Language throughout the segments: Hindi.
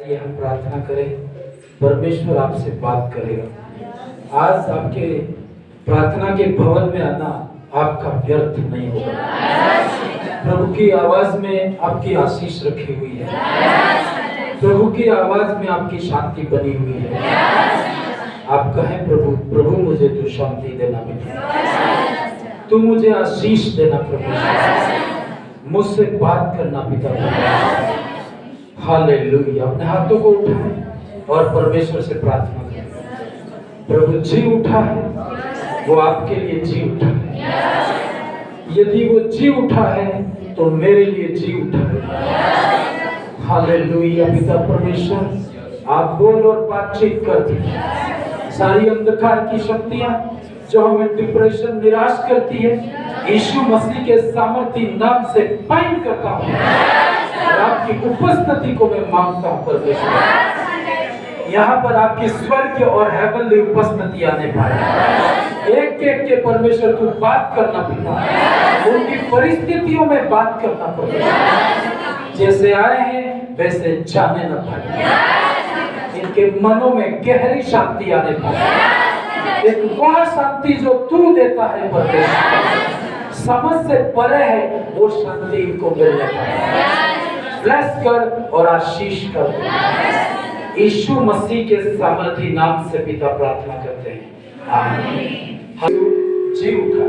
ये हम प्रार्थना करें, परमेश्वर आपसे बात करेगा। आज आपके प्रार्थना के भवन में आना आपका व्यर्थ नहीं होगा। प्रभु की आवाज में आपकी आशीष रखी हुई है, प्रभु की आवाज में आपकी शांति बनी हुई है। आप कहें, प्रभु प्रभु मुझे तू शांति देना पिता, तू मुझे आशीष देना प्रभु, मुझसे बात करना पिता। हालेलुया। अपने हाथों को उठाएं और परमेश्वर से प्रार्थना करें। प्रभु जी उठा है, वो आपके लिए जी उठा है। यदि वो जी उठा है तो मेरे लिए जी उठा है। हालेलुया। पिता परमेश्वर, आप बोल और बातचीत कर दी। सारी अंधकार की शक्तियां जो हमें डिप्रेशन निराश करती है, यीशु मसीह के सामर्थी नाम से बाइंड करता हूं और आपकी उपस्थिति को मैं मांगता हूं परमेश्वर। यहाँ पर आपकी स्वर्ग और हेवनली उपस्थिति आने पाए। एक एक के परमेश्वर तू बात करना पिता, उनकी परिस्थितियों में बात करना परमेश्वर। जैसे आए हैं वैसे जाने न पाए, इनके मनों में गहरी शांति आने पाए। एक वह शांति जो तू देता है परमेश्वर, समझ से परे है, वो शांति इनको मिलने पाए। ब्लेस कर और आशीष कर, यीशु मसीह के सामर्थी नाम से पिता प्रार्थना करते हैं, आमीन। जी उठा,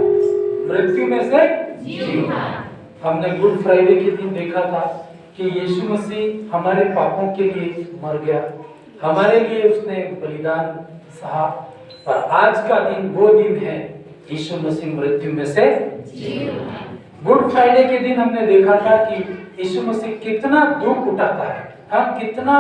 मृत्यु में से जी उठा। हमने गुड फ्राइडे के दिन देखा था कि यीशु मसीह हमारे पापों के लिए मर गया, हमारे लिए उसने बलिदान सहा। और आज का दिन वो दिन है, यीशु मसीह मृत्यु में से जी उठा। गुड फ्राइडे के दिन हमने देखा था कि यीशु मसीह कितना दुख उठाता है, हाँ, कितना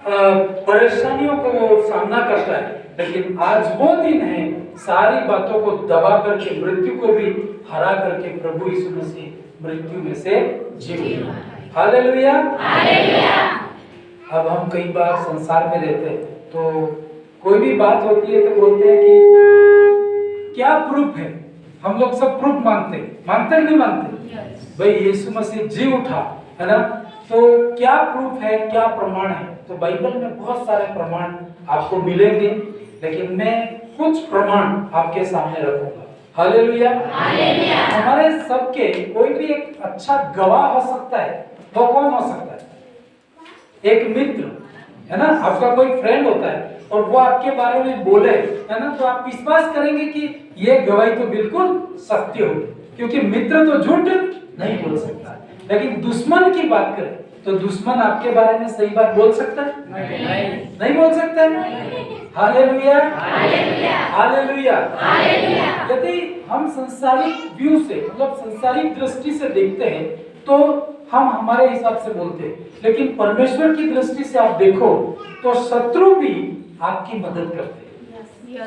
परेशानियों को वो सामना करता है। लेकिन आज वो दिन है, सारी बातों को दबा करके, मृत्यु को भी हरा करके प्रभु यीशु मसीह मृत्यु में से जी उठा। Hallelujah, hallelujah. अब हम कई बार संसार में रहते हैं तो कोई भी बात होती है तो बोलते हैं कि क्या प्रूफ है। हम लोग सब प्रूफ मांगते हैं नहीं मानते? भाई यीशु मसीह जी उठा है ना, तो क्या प्रूफ है, क्या प्रमाण है? तो बाइबल में बहुत सारे प्रमाण आपको मिलेंगे, लेकिन मैं कुछ प्रमाण आपके सामने रखूंगा। Hallelujah, hallelujah. हमारे सबके कोई भी एक अच्छा गवाह हो सकता है। वो कौन हो सकता है? एक मित्र है ना, आपका कोई फ्रेंड होता है और वो आपके बारे में बोले, है ना, तो आप विश्वास करेंगे कि ये गवाही तो बिल्कुल सत्य होगी, क्योंकि मित्र तो झूठ नहीं बोल सकता। लेकिन दुश्मन की बात करें तो दुश्मन आपके बारे में सही बात बोल सकता है? नहीं बोल सकता है। Hallelujah, hallelujah, hallelujah, hallelujah. यदि हम संसारिक व्यू से, मतलब संसारिक दृष्टि से देखते हैं तो हम हमारे हिसाब से बोलते हैं, लेकिन परमेश्वर की दृष्टि से आप देखो तो शत्रु भी आपकी मदद करते हैं।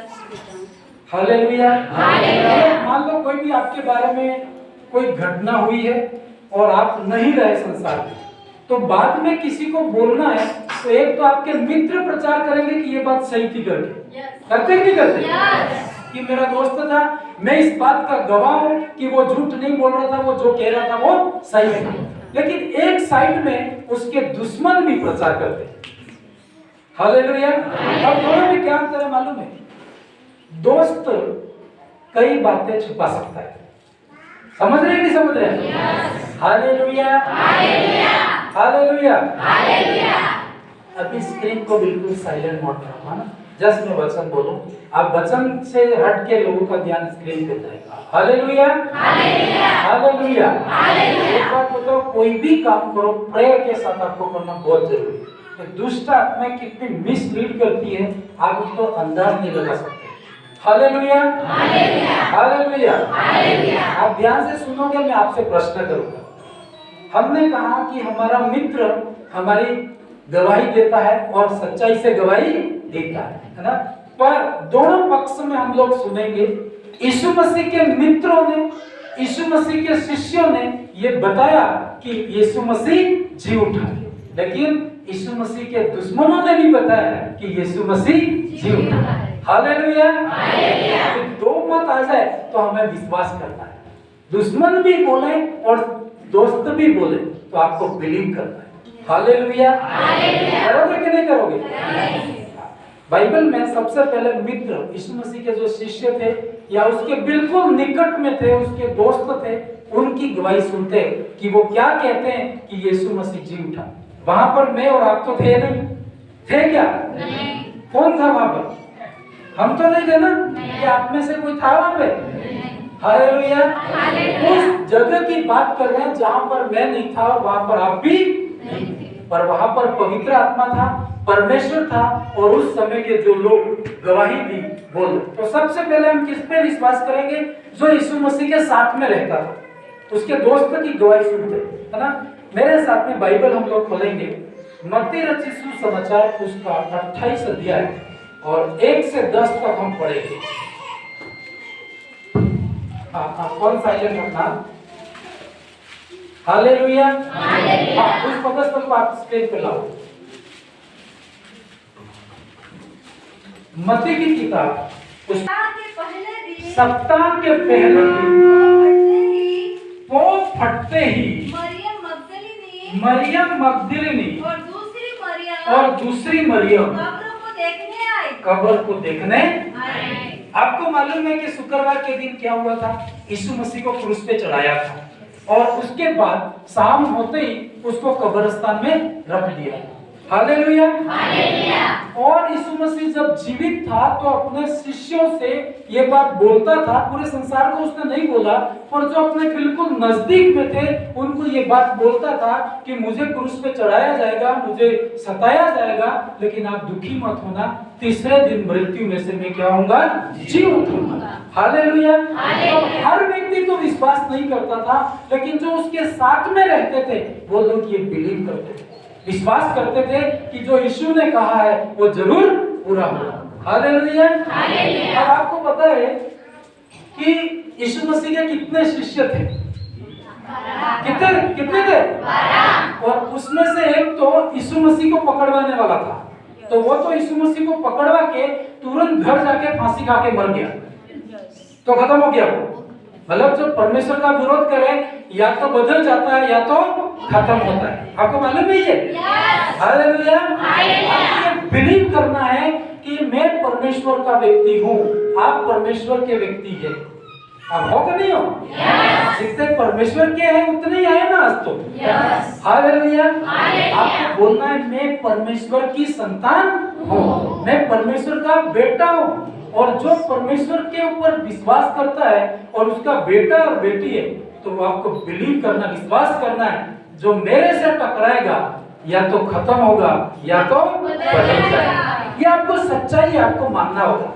Hallelujah, hallelujah. मान लो कोई भी आपके बारे में कोई घटना हुई है और आप नहीं रहे संसार में, तो बाद में किसी को बोलना है तो एक तो आपके मित्र प्रचार करेंगे कि ये बात सही थी करके, करते कि नहीं करते? कि मेरा दोस्त था, मैं इस बात का गवाह हूं कि वो झूठ नहीं बोल रहा था, वो जो कह रहा था वो सही था। लेकिन एक साइड में उसके दुश्मन भी प्रचार करते हैं। हालेलुया। अब दोनों में क्या अंतर है मालूम है? दोस्त कई बातें छुपा सकता है। समझ रहे नहीं समझ रहे? Hallelujah, hallelujah, hallelujah, hallelujah. अभी स्क्रीन को बिल्कुल साइलेंट मोड में रखो ना, जस्ट मैं वचन बोलूं, आप वचन से हट के लोगों का ध्यान स्क्रीन पे जाएगा। Hallelujah, hallelujah, hallelujah, hallelujah. एक बात बताओ, कोई भी काम करो प्रेयर के साथ आपको करना बहुत जरूरी है। तो दुष्ट आत्माएं कितनी मिसलीड करती है, आप उसको अंदाज नहीं लगा सकते। Hallelujah, hallelujah, hallelujah, hallelujah. आप ध्यान से सुनोगे, मैं आपसे प्रश्न करूंगा। हमने कहा कि हमारा मित्र हमारी गवाही देता है और सच्चाई से गवाही देता है ना, पर दोनों पक्ष में हम लोग सुनेंगे। यीशु मसीह के मित्रों ने, यीशु मसीह के शिष्यों ने ये बताया कि यीशु मसीह जी उठा, लेकिन यीशु मसीह के दुश्मनों ने भी बताया कि यीशु मसीह जी उठा। Hallelujah, hallelujah. दो मत आ जाए तो हमें विश्वास करना है। दुश्मन भी बोले और दोस्त भी बोले तो आपको बिलीव करना है। Hallelujah, hallelujah. करोगे कि नहीं जाओगे? बाइबल में सबसे पहले मित्र यीशु मसीह के जो शिष्य थे या उसके बिल्कुल निकट में थे, उसके दोस्त थे, उनकी गवाही सुनते कि वो क्या कहते हैं कि यीशु मसीह जी उठा। वहां पर मैं और आप तो थे नहीं, थे क्या? नहीं। कौन था वहां पर? हम तो नहीं थे ना। कि आप में से कोई था वहां पे? हालेलुया। उस जगह की बात कर रहे हैं जहां पर मैं नहीं था और वहां पर आप भी नहीं थे, पर वहां पर पवित्र आत्मा था, परमेश्वर था और उस समय के जो लोग गवाही दी वो। तो सबसे पहले हम किस पे विश्वास करेंगे? जो यीशु मसीह के साथ में रहता था, उसके दोस्त की गवाही सुनते, है ना। मेरे साथ में बाइबल हम लोग खोलेंगे, मत्ती रचित सुसमाचार उसका 28 अध्याय और 1 से 10 तक हम पढ़ेंगे। हाँ, कौन साइलेंट रखना। हालेलुया। उस पदस को आप स्क्रीन पे लाओ। मत्ती की किताब सप्ताह के पहले दिन पोप फटते ही मरियम मगदलिनी और दूसरी मरियम कब्र को देखने आए। आपको मालूम है कि शुक्रवार के दिन क्या हुआ था? यीशु मसीह को क्रूस पे चढ़ाया था और उसके बाद शाम होते ही उसको कब्रिस्तान में रख दिया। हालेलुया। और यीशु मसीह जब जीवित था तो अपने शिष्यों से ये बात बोलता था, पूरे संसार को उसने नहीं बोला, पर जो अपने बिल्कुल नजदीक में थे उनको ये बात बोलता था कि मुझे क्रूस पे चढ़ाया जाएगा, मुझे सताया जाएगा, लेकिन आप दुखी मत होना, तीसरे दिन मृत्यु में से मैं क्या होऊंगा? जी उठूंगा। हालेलुया। तो हर व्यक्ति तो विश्वास नहीं करता था, लेकिन जो उसके साथ में रहते थे वो लोग ये बिलीव करते थे, विश्वास करते थे कि जो यीशु ने कहा है वो जरूर पूरा होगा। हालेलुया। अब आपको पता है कि यीशु मसीह के कितने शिष्य थे? कितने थे? 12। और उसमें से एक तो यीशु मसीह को पकड़वाने वाला था, तो वो तो यीशु मसीह को पकड़वा के तुरंत घर जाके फांसी खा के मर गया, तो खत्म हो गया वो। मतलब जो परमेश्वर का विरोध करे या तो बदल जाता है या तो खत्म होता है। आपको मालूम है ये? हालेलुया। आपको बिलीव करना है कि मैं परमेश्वर का व्यक्ति हूँ, आप परमेश्वर के व्यक्ति हैं। आप हो कि नहीं हो? जितने परमेश्वर के हैं उतने ही आए ना आज तो। हालेलुया। आपको बोलना है मैं परमेश्वर की संतान हूँ, मैं परमेश्वर का बेटा हूँ। और जो परमेश्वर के ऊपर विश्वास करता है और उसका बेटा और बेटी है, तो वो आपको बिलीव करना, विश्वास करना है जो मेरे से टकराएगा या तो खत्म होगा या तो बदल जाएगा। ये आपको सच्चाई आपको मानना होगा,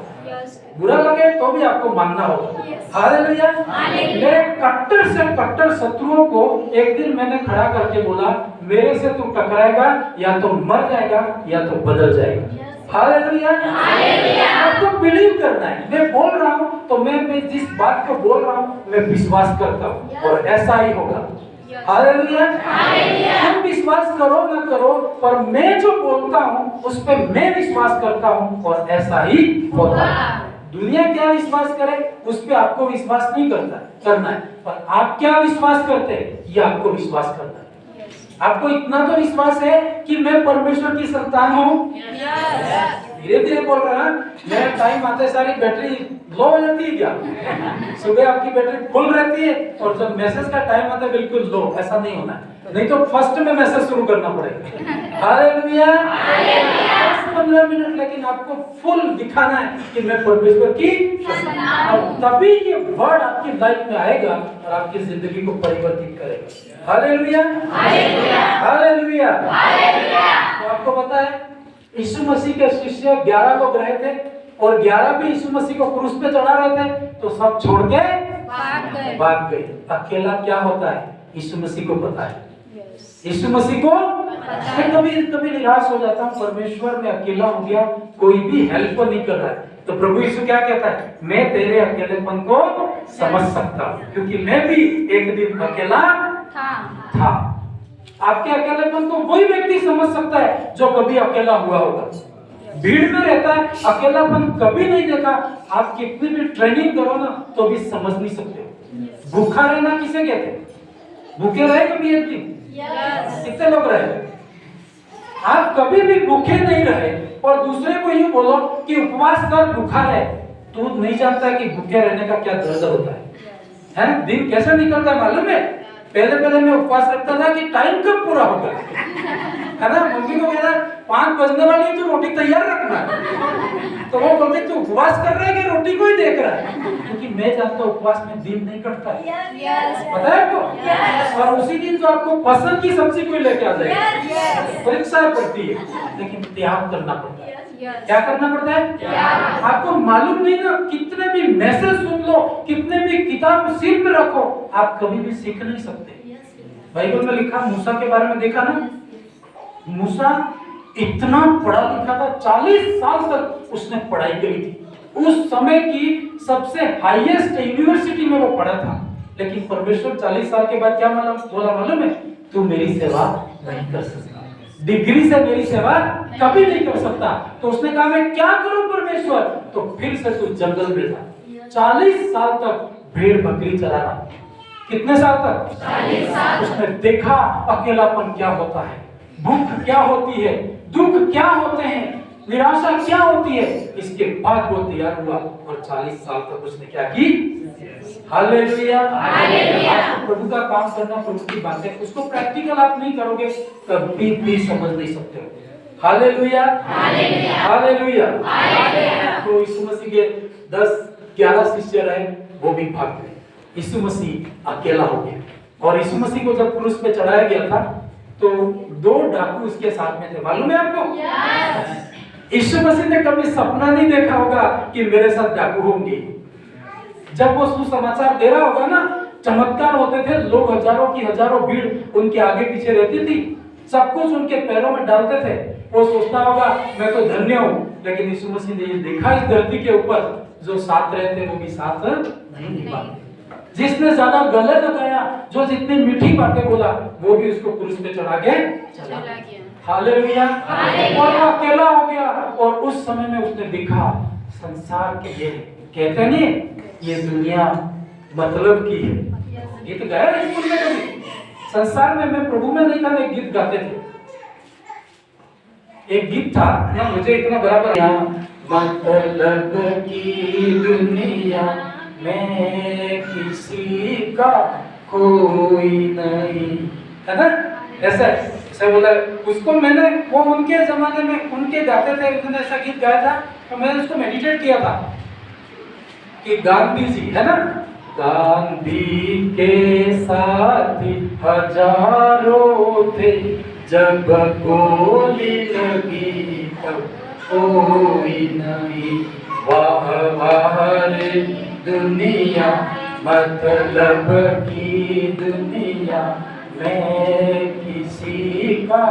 बुरा लगे तो भी आपको मानना होगा। हालेलुया। मेरे कट्टर से कट्टर शत्रुओं को एक दिन मैंने खड़ा करके बोला, मेरे से तू टकराएगा या तो मर जाएगा या तो बदल जाएगा। हालेलुया। आपको बिलीव करना है, मैं बोल रहा हूँ तो मैं जिस बात को बोल रहा हूँ मैं विश्वास करता हूँ और ऐसा ही होगा। हालेलुया। तुम विश्वास करो ना करो, पर मैं जो बोलता हूँ उस पर मैं विश्वास करता हूँ और ऐसा ही होता है। दुनिया क्या विश्वास करे उस पे आपको विश्वास नहीं करना है, पर आप क्या विश्वास करते हैं ये आपको विश्वास करना है। आपको इतना तो विश्वास है कि मैं परमेश्वर की संतान हूँ। धीरे धीरे बोल रहा है, मेरा टाइम आते सारी बैटरी लो हो जाती है क्या? सुबह आपकी बैटरी फुल रहती है और जब मैसेज का टाइम आता है बिल्कुल लो। ऐसा नहीं होना है, नहीं तो फर्स्ट में मैसेज शुरू करना पड़ेगा। हालेलुया। 10-15 मिनट लेकिन आपको फुल दिखाना है कि मैं परमेश्वर की संतान, तभी ये वर्ड आपकी लाइफ में आएगा और आपकी जिंदगी को परिवर्तित करेगा। हालेलुया। हालेलुया। तो आपको पता है यीशु मसीह के शिष्य 11 लोग रहे थे और 11 भी यीशु मसीह को क्रूस पे चढ़ा रहे थे, तो सब छोड़ के भाग गए। अकेला क्या होता है यीशु मसीह को पता है। यीशु मसीह को मैं कभी निराश हो जाता हूँ, परमेश्वर में अकेला हो गया, कोई भी हेल्प नहीं कर रहा है, तो प्रभु यीशु क्या कहता है, मैं तेरे अकेलेपन को समझ सकता हूँ क्योंकि मैं भी एक दिन अकेला था। आपके अकेलेपन को वही व्यक्ति समझ सकता है जो कभी अकेला हुआ होगा, भीड़ में रहता है, अकेलापन कभी नहीं देखा। आप कितनी भी ट्रेनिंग करो ना तो भी समझ नहीं सकते। भूखा रहना किसे कहते हैं? भूखे रहे कभी एक दिन? कितने लोग रहे? आप कभी भी भूखे नहीं रहे और दूसरे को यूं बोलो कि उपवास कर, भूखा रहे, तो नहीं जानता कि भूखे रहने का क्या दर्द होता है? दिन कैसा निकलता है मालूम है? पहले मैं उपवास रखता था कि टाइम कब पूरा होगा, है ना? मम्मी को कहना 5 बजने वाली है तो रोटी तैयार रखना है, तो वो बोलते तू उपवास कर रहा है कि रोटी को ही देख रहा है? क्योंकि मैं जानता हूँ उपवास में दिन नहीं कटता है, पता है आपको? और उसी दिन तो आपको पसंद की सब्जी कोई लेके आ जाएगी। परीक्षा पड़ती है, लेकिन त्याग करना पड़ता है। क्या करना पड़ता है? आपको मालूम नहीं ना, कितने भी मैसेज सुन लो, कितने भी किताब सिर में रखो, आप कभी भी सीख नहीं सकते। बाइबल में लिखा, मूसा के बारे में देखा ना, मूसा इतना पढ़ा लिखा था, 40 साल तक उसने पढ़ाई करी थी। उस समय की सबसे हाईएस्ट यूनिवर्सिटी में वो पढ़ा था, लेकिन परमेश्वर 40 साल के बाद क्या बोला मालूम है? तू मेरी सेवा नहीं कर सकता, डिग्री से मेरी सेवा कभी नहीं कर सकता। तो उसने कहा मैं क्या करूं परमेश्वर? तो फिर से तू जंगल में जा, 40 साल तक भेड़ बकरी चराना। कितने साल तक? 40 साल। उसने देखा अकेलापन क्या होता है, भूख क्या होती है, दुख क्या होते हैं, निराशा क्या होती है। इसके बाद वो तैयार हुआ और 40 साल तक उसने क्या की? हालेलुया। आपको प्रभु का काम करना, प्रभु की बातें, उसको प्रैक्टिकल आप नहीं करोगे कभी भी समझ नहीं सकते हो। Hallelujah, hallelujah. तो यीशु मसीह के 10-11 शिष्य रहे, वो भी भाग गए। यीशु मसीह अकेला हो गया। और यीशु मसीह को जब क्रूस पे चढ़ाया गया था तो 2 डाकू उसके साथ में थे, मालूम है आपको? यीशु मसीह ने कभी सपना नहीं देखा होगा कि मेरे साथ डाकू होंगे। जब वो सुसमाचार दे रहा होगा ना, चमत्कार होते थे, लोग हजारों की हजारों भीड़ उनके आगे पीछे रहती थी, सब कुछ उनके पैरों में डालते थे। वो सोचता होगा मैं तो धन्य हूँ, लेकिन यीशु मसीह ने ये देखा इस धरती के ऊपर जो साथ रहते वो भी साथ नहीं निभाते। जिसने ज्यादा गले लगाया, जो जितनी मीठी बातें बोला, वो भी उसको क्रूस पे चढ़ा के चला गया। हालेलुया। और वो अकेला हो गया। और उस समय में उसने देखा संसार के ये कहते नहीं, ये दुनिया मतलब की है। गीत गाया स्कूल में कभी? संसार में मैं प्रभु में नहीं था, एक गीत गाते थे। एक गीत था ना, मुझे इतना बराबर, मतलब की दुनिया में किसी का कोई नहीं, है ना? ऐसा बोला उसको। मैंने वो उनके जमाने में उनके गाते थे, उन्होंने ऐसा गीत गाया था, तो मैंने उसको मेडिटेट किया था कि गांधी जी, है ना, गांधी के साथी हजारों थे, जब गोली लगी तब कोई नहीं, वाह वाह रे दुनिया, मतलब की दुनिया में किसी का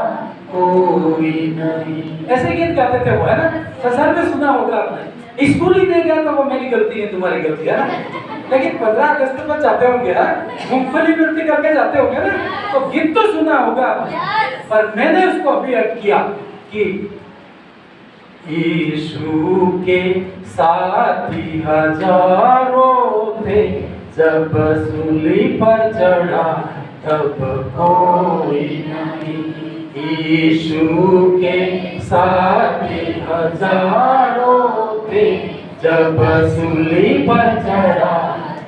कोई नहीं। ऐसे गीत गाते थे वो, है ना? संसार में सुना होगा आपने। स्कूल ही नहीं गया तो वो मेरी गलती है, तुम्हारी गलती है ना? लेकिन 15 अगस्त पर जाते होंगे ना, मूंगफली मिलती करके जाते होंगे ना, तो गीत तो सुना होगा। पर मैंने उसको अभी ऐड किया कि यीशु के साथी हजारों थे, जब सूली पर चढ़ा तब कोई नहीं। यीशु के साथी हजारों थे, जब सूली पर चढ़ा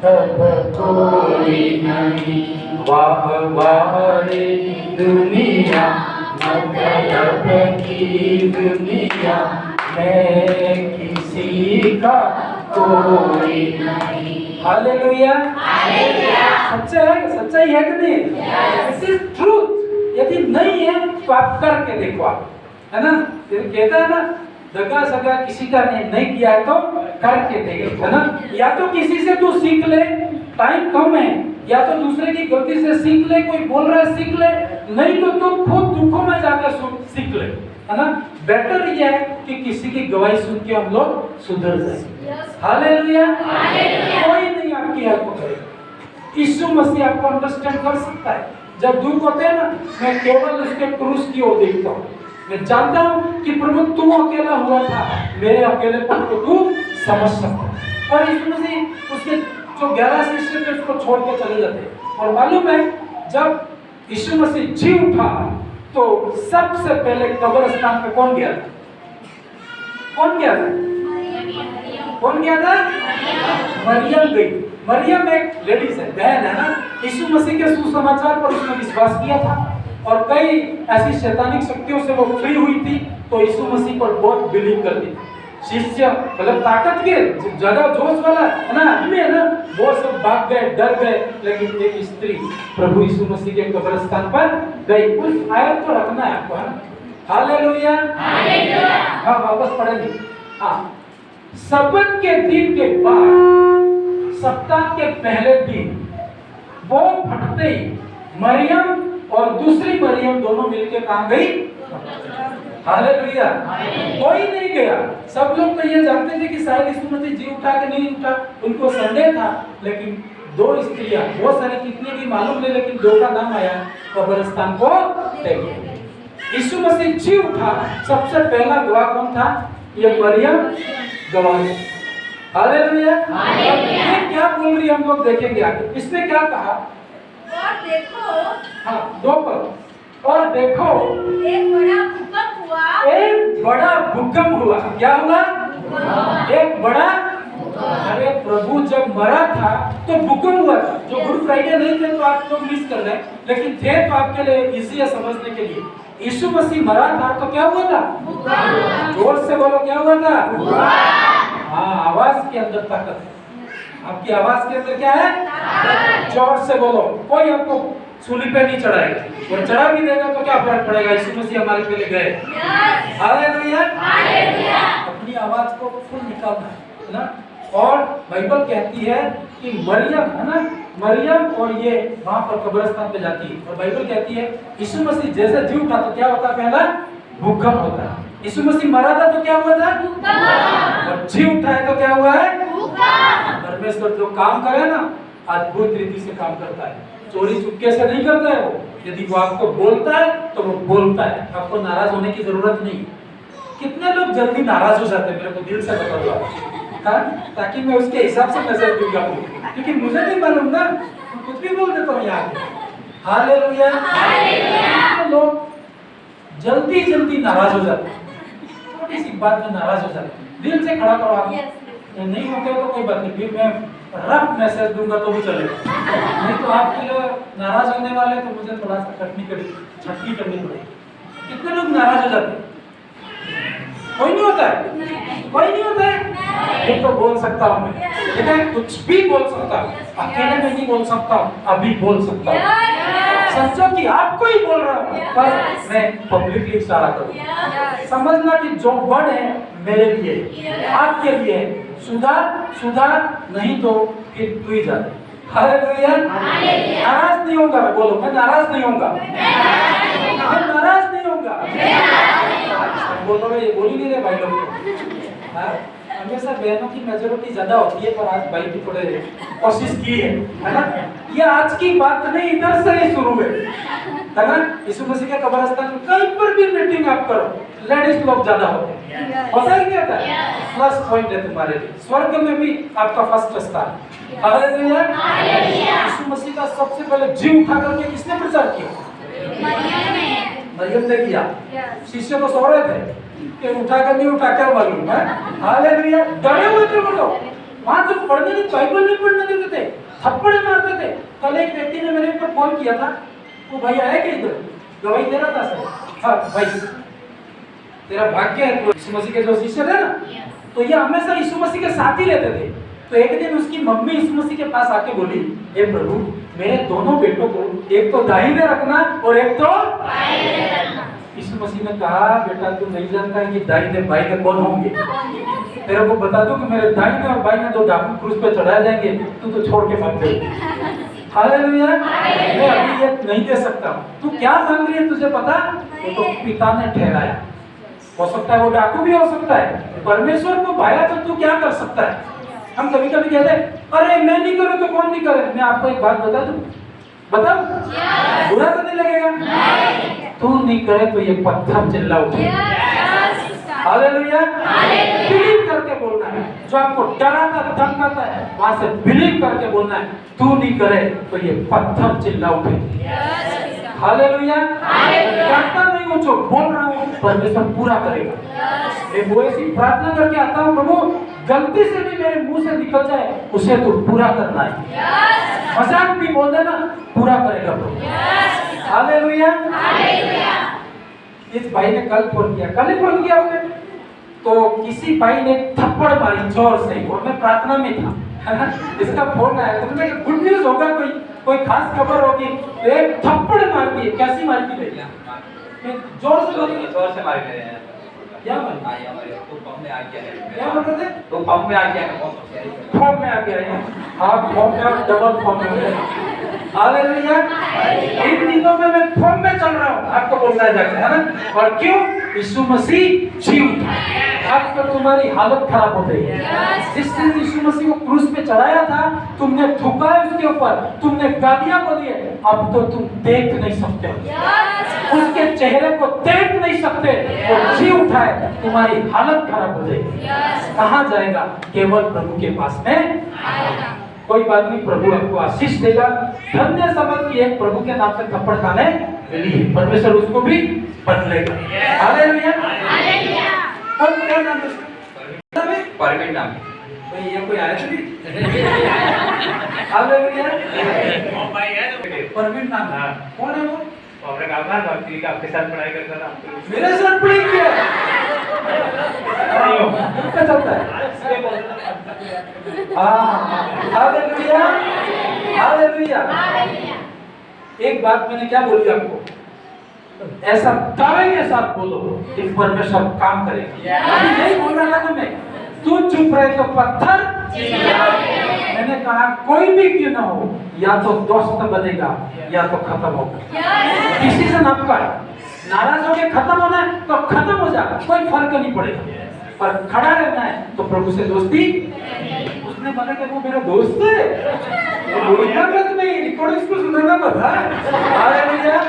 तब कोई नहीं, वाह वाह रे दुनिया, मतलब की दुनिया में किसी का कोई नहीं। हालेलुया। सच्चाई है कि नहीं? This is truth. यदि नहीं है तो आप करके देखो, आप, है ना? कहता है ना, दगा सगा किसी का नहीं किया है तो करके देखो, है ना? या तो किसी से तू सीख ले, टाइम कम है, या तो दूसरे की गलती से सीख ले, कोई बोल रहा है सीख ले, नहीं तो तू खुद दुखों में जाकर सीख ले, है ना? बेटर ये है कि किसी की गवाही सुन के हम लोग सुधर जाए। हालेलुया। कोई नहीं आपकी हेल्प करेगा, यीशु मसीह आपको अंडरस्टैंड कर सकता है। जब दुख होते हैं ना, मैं केवल उसके क्रूस की ओर देखता हूँ। मैं जानता हूँ कि प्रभु तू अकेला हुआ था, मेरे अकेलेपन को तू समझ सकता। और यीशु मसीह उसके जो 11 शिष्य थे उसको छोड़ के चले जाते। और मालूम है, जब यीशु मसीह जी उठा तो सबसे पहले कब्रिस्तान पे कौन गया था? कौन गया था? कौन गया था? मरियम गई। मरियम एक लेडीज है, बहन है ना। यीशु मसीह के सुसमाचार पर उसने विश्वास किया था और कई ऐसी शैतानिक शक्तियों से वो फ्री हुई थी, तो यीशु मसीह पर बहुत बिलीव करती थी। शिष्य मतलब ताकत के ज्यादा जोश वाला है ना आदमी है ना, वो सब भाग गए, डर गए, लेकिन एक स्त्री प्रभु यीशु मसीह के कब्रिस्तान पर गई। उस आयत को रखना है आपको, है ना? Hallelujah, hallelujah. हाँ, वापस पढ़ेंगे। हाँ, सब्त के दिन के बाद सप्ताह के पहले दिन वो फटते ही मरियम और दूसरी मरियम दोनों मिलकर कहाँ गई? हालेलुया। कोई नहीं गया। सब लोग तो ये जानते थे कि शायद यीशु मसीह जी उठा के नहीं उठा, उनको संदेह था, लेकिन दो स्त्रियां, बहुत सारे कितने भी मालूम नहीं, लेकिन दो का नाम आया कब्रिस्तान को देखो। यीशु मसीह जी उठा, सबसे पहला गवाह कौन था? ये मरियम गवाह। हालेलुया। ये क्या बोल रही है हम लोग देखेंगे आगे। इसने क्या कहा? और देखो, हाँ, दो पर, और देखो एक बड़ा भूकंप हुआ। एक बड़ा भूकंप हुआ। क्या हुआ? एक बड़ा। अरे प्रभु जब मरा था तो भूकंप हुआ था। जो गुड फ्राइडे नहीं थे तो आप लोग मिस कर रहे हैं, लेकिन थे तो आपके लिए इजी है समझने के लिए। यीशु मसीह मरा था तो क्या हुआ था? जोर से बोलो, क्या हुआ था? हाँ, आवाज के अंदर ताकत है। आपकी आवाज के अंदर क्या है? जोर से बोलो। कोई आपको सूली पे नहीं चढ़ाएगा, और चढ़ा भी देगा तो क्या फर्क पड़ेगा? यीशु मसीह हमारे के लिए गए। Hallelujah, hallelujah. अपनी आवाज को फुल निकालना है ना। और बाइबल कहती है कि मरियम, है ना, मरियम और ये वहां पर कब्रिस्तान पे जाती है, और बाइबल कहती है यीशु मसीह जैसे जी उठा तो क्या होता? पहला भूकंप होता है। यीशु मसीह मरा था तो क्या हुआ था? भूकंप। और जी उठा है तो क्या हुआ है? भूकंप। परमेश्वर जो काम करे ना, अद्भुत रीति से काम करता है। चोरी चुपके से नहीं करता है वो। यदि वो आपको बोलता है तो वो बोलता है, आपको नाराज होने की जरूरत नहीं। कितने लोग जल्दी नाराज हो जाते हैं, मेरे को दिल से बता दो, हाँ? ताकि मैं उसके हिसाब से नजर दूंगा, क्योंकि मुझे नहीं मालूम ना, कुछ भी बोल देता हूँ यहाँ। Hallelujah, hallelujah. तो लोग जल्दी जल्दी नाराज हो जाते हैं, छोटी सी बात में नाराज हो जाते हैं। दिल से खड़ा करो आप। नहीं होते तो कोई बात नहीं, फिर मैं रफ मैसेज दूंगा तो भी चलेगा। नहीं तो आपके लिए नाराज होने वाले तो मुझे थोड़ा सा छटनी करनी पड़ेगी। कितने लोग नाराज हो जाते हैं? कोई नहीं होता है, कोई नहीं होता है। ये तो बोल सकता हूँ मैं, ठीक है, कुछ भी बोल सकता हूँ, अकेले में नहीं बोल सकता हूँ, अभी बोल सकता हूँ। समझो कि आपको ही बोल रहा हूँ, पर मैं पब्लिकली इशारा करूँ। समझना कि जो वर्ड है मेरे लिए, आपके लिए, सुधार नहीं तो फिर तू ही जाने। हालेलुया, नाराज नहीं होगा। बोलो, मैं नाराज नहीं होगा, मैं नाराज नहीं होगा। बोलो, ये बोल ही नहीं रहे भाई लोग। हमेशा बहनों की मेजोरिटी ज्यादा होती है, पर आज भाई भी थोड़े कोशिश की है ना। ये आज की बात नहीं, इधर से ही शुरू है ना। यीशु मसीह के कब्रिस्तान में कहीं पर भी मीटिंग आप करो, लेडीज लोग ज्यादा होते हैं। होता ही क्या था? प्लस पॉइंट है तुम्हारे लिए, स्वर्ग में भी आपका फर्स्ट स्थान। हालेलुया, यीशु मसीह का सबसे पहले जी उठा करके किसने प्रचार किया? मरियम ने किया। शिष्य तो सो रहे थे कि उठा कर नहीं उठा, क्या मालूम है? हालेलुया, डरे हुए थे वो लोग। वहां तो पढ़ने नहीं, बाइबल नहीं पढ़ने देते थे, थप्पड़े मारते थे। कल एक व्यक्ति ने मेरे ऊपर फोन किया था, वो भाई आया कि इधर गवाही दे रहा था सर। हाँ भाई, तेरा भाग्य है, यीशु मसीह के जो शिष्य थे ना, तो ये हमेशा यीशु मसीह के साथ ही रहते थे। तो एक दिन उसकी मम्मी यीशु मसीह के पास आके बोली, हे प्रभु, मेरे दोनों बेटों को एक तो दाहिने रखना और एक तो बाएं रखना। यीशु मसीह ने कहा, बेटा तू नहीं जानता है कि दाहिने बाएं कौन होंगे? तेरे को बता दूं कि मेरे दाहिने और बाएं दो डाकू क्रूस पे चढ़ाए जाएंगे, तू तो छोड़ के मत जाए। हालेलुया, मैं अभी ये नहीं दे सकता। तू क्या मांग रही है, तुझे पता? तो पिता ने ठहराया। हो सकता है वो डाकू भी हो सकता है, परमेश्वर को भाया तो तू क्या कर सकता है? हम कभी कभी कहते हैं, अरे मैं नहीं करूं तो कौन नहीं करे। मैं आपको एक बात बता दूं, बताओ, बुरा तो नहीं लगेगा? तू नहीं करे तो ये पत्थर चिल्ला उठेगा। हालेलुया, बिलीव करके बोलना है। जो आपको डराता धमकाता है, वहां से बिलीव करके बोलना है। तू नहीं करे तो ये पत्थर चिल्ला उठेगा। हालेलुया। कहता नहीं हूँ, जो बोल रहा हूँ परमेश्वर पूरा करेगा। एक वो ऐसी प्रार्थना करके आता हूँ, प्रभु गलती से भी मेरे मुंह से निकल जाए उसे तो पूरा करना है। मजाक भी बोल देना, पूरा करेगा प्रभु। हालेलुया। इस भाई ने कल फोन किया, कल ही फोन किया उन्हें, तो किसी भाई ने थप्पड़ मारी जोर से और मैं प्रार्थना में था। इसका फोन आया, तो मैंने गुड न्यूज होगा, कोई खास खबर होगी। एक थप्पड़ मार दी। कैसी मारी थी भैया? जोर से मारी है। क्या मारी? तो पंप में आ गया है। क्या बोल रहे थे? तो पंप में आ गया है। फॉर्म में आ गया है। आप फॉर्म में डबल फॉर्म में। हालेलुया। इन दिनों में मैं फॉर्म में चल रहा हूँ, आपको बोलना है जाके, है ना? और क्यों? यीशु मसीह जी उठा। अब तो तुम्हारी हालत खराब हो गई है। जिस दिन यीशु मसीह को क्रूस पे चढ़ाया था, तुमने थूका है उसके ऊपर, तुमने गालियां बोली है, अब तो तुम देख नहीं सकते, उसके चेहरे को देख नहीं सकते। वो जी उठा है, तुम्हारी हालत खराब हो जाएगी। कहाँ जाएगा? केवल प्रभु के पास में आएगा। कोई बात नहीं, प्रभु आपको आशीष देगा। धन्य समझ की एक प्रभु के नाम से थप्पड़ खाने मिली है, परमेश्वर उसको भी बदलेगा। हालेलुया। और क्या नाम है? परवीन नाम। भाई ये कोई आया था नहीं? हालेलुया। भाई है परवीन नाम। कौन है वो? आपने कहा था कि आपके साथ पढ़ाई करता था। मेरे साथ पढ़ाई किया? क्या चलता है? हालेलुया। हालेलुया। एक बात मैंने क्या बोली आपको, ऐसा दावे के साथ बोलो कि परमेश्वर काम करेगा। यही बोल रहा था मैं, तू चुप रहे तो पत्थर। मैंने कहा कोई भी क्यों ना हो, या तो दोस्त बनेगा या तो खत्म होगा। डिसीजन आपका है। नाराज होके खत्म होना है तो खत्म हो जाएगा, कोई फर्क नहीं पड़ेगा। पर खड़ा रहना है तो प्रभु से दोस्ती। उसने बोला कि वो मेरा दोस्त है, रिकॉर्डिंग्स को सुनना पता। हालेलुया।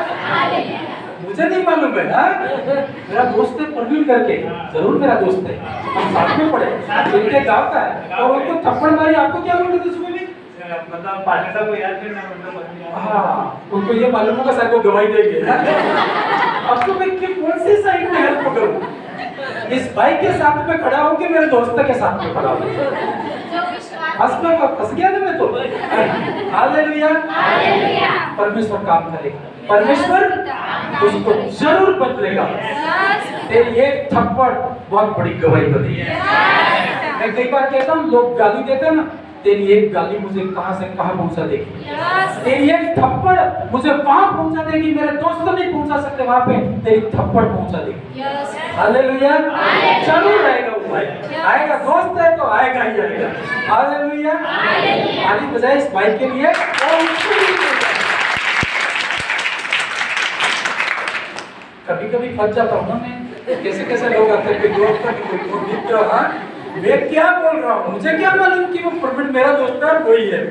मुझे नहीं मालूम है, मेरा दोस्त है परवीन करके, जरूर मेरा दोस्त है, हम साथ में पढ़े, इनके गाँव का है। और उनको थप्पड़ मारी, आपको क्या बोल रहे थे सुबह में? मतलब पार्टनर को याद करना, मतलब हाँ, उनको ये मालूम होगा शायद वो गवाही देंगे। अब तो मैं कौन सी साइड में हेल्प करूं? इस भाई के साथ में खड़ा हूं कि मेरे दोस्त के साथ में खड़ा हूं? फंस गया ना मैं तो। हालेलुया। परमेश्वर काम करेगा, परमेश्वर उसको जरूर बदलेगा। तेरी एक थप्पड़ बहुत बड़ी गवाही बनी है। मैं कई बार कहता हूँ, लोग गाली देते हैं ना, तेरी एक गाली मुझे कहां से कहां पहुंचा देगी। तेरी एक थप्पड़ मुझे वहां पहुंचा देगी, मेरे दोस्त नहीं पहुंचा सकते वहां पे, तेरी थप्पड़ पहुंचा देगी। हालेलुया। जरूर आएगा वो भाई, आएगा। दोस्त है तो आएगा ही आएगा। हालेलुया। ताली बजाए इस भाई के लिए। कभी कभी फंस जाता हूँ ना मैं, कैसे कैसे लोग आते हैं, दोस्त का कोई मित्र। हाँ, मैं क्या बोल रहा हूँ, मुझे क्या मालूम कि वो प्रवीण मेरा दोस्त है, वही है।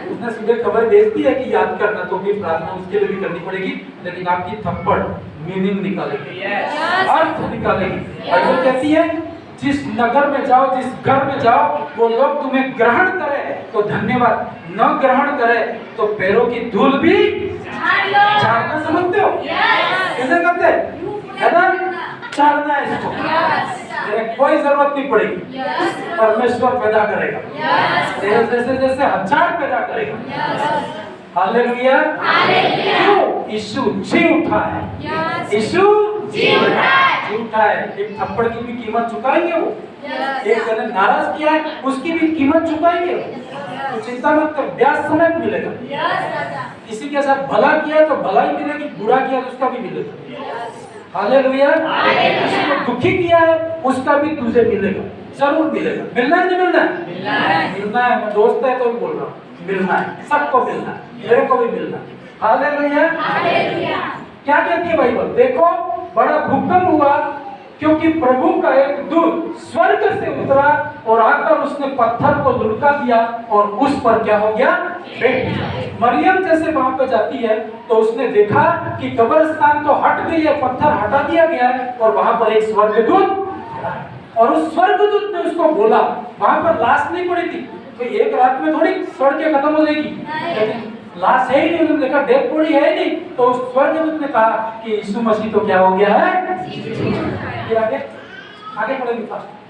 उसने सुबह खबर भेज दी है कि याद करना, तो भी प्रार्थना उसके लिए भी करनी पड़ेगी, लेकिन आपकी थप्पड़ मीनिंग निकालेगी, अर्थ निकालेगी। और वो कहती है, जिस नगर में जाओ, जिस घर में जाओ, वो लोग तुम्हें ग्रहण करे तो धन्यवाद, न ग्रहण करे तो पैरों की धूल भी झाड़ना। समझते हो कैसे करते है ना? झाड़ना है इसको, कोई जरूरत नहीं पड़ेगी, परमेश्वर पैदा करेगा। जैसे जैसे हजार पैदा करेगा। हालेलुया। क्यों? यीशु जी उठा है। यीशु जी उठा है। एक थप्पड़ की भी कीमत चुकाएंगे वो। एक जने नाराज किया है, उसकी भी कीमत चुकाएंगे। तो चिंता मत कर, ब्याज समेत मिलेगा। किसी के साथ भला किया है तो भला ही मिलेगी, बुरा किया तो उसका भी मिलेगा। हालेलुया। किसी को दुखी किया है उसका भी तुझे मिलेगा, जरूर मिलेगा। मिलना है नहीं मिलना है? मिलना है। मैं दोस्त है तो भी बोल रहा हूँ, मिलना है, सबको मिलना है, मेरे को भी मिलना है। हालेलुया। क्या कहती है बाइबल? देखो, बड़ा भूकंप हुआ क्योंकि प्रभु का एक दूत स्वर्ग से उतरा और आकर उसने पत्थर को लुढ़का दिया और उस पर क्या हो गया? बैठ। मरियम जैसे वहां पे जाती है तो उसने देखा कि कब्रिस्तान तो हट गई है, पत्थर हटा दिया गया है और वहां पर एक स्वर्गदूत, और उस स्वर्गदूत ने उसको बोला, वहां पर लाश नहीं पड़ी थी, तो एक रात में थोड़ी सड़ के खत्म हो जाएगी, लेकिन लाश है ही नहीं, उन्होंने देखा डेड बॉडी है ही नहीं, तो उस स्वर्गदूत ने कहा कि यीशु मसीह तो क्या हो गया है, ये आगे आगे पढ़ेंगे।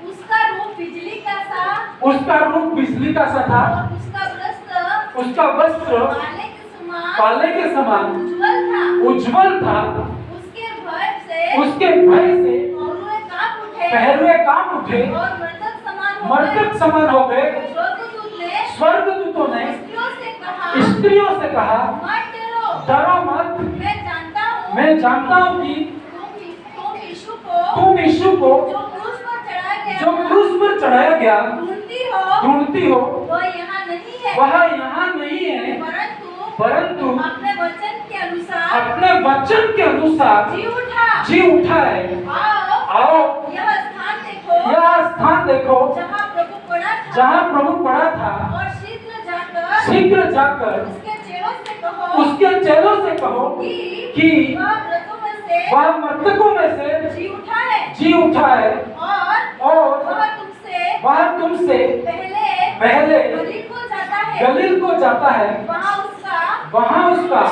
उसका रूप बिजली का सा, उसका रूप बिजली का सा था, और उसका वस्त्र काले के समान उज्जवल था। उज्जवल था। उसके भय से पहरुए कांप उठे और मरकत समान हो गए। स्वर्गदूतों ने स्त्रियों से कहा, डरो मत, मैं जानता हूँ कि तुम यीशु को जो क्रूस पर चढ़ाया गया ढूंढती हो, वह यहाँ नहीं है, परंतु अपने वचन के अनुसार जी उठा है। आओ यह स्थान देखो जहाँ प्रभु पड़ा था, और शीघ्र जाकर उसके चेलों से कहो कि वह मृतकों में से जी उठा है, और वह तुमसे पहले गलील को जाता है, वहाँ उसका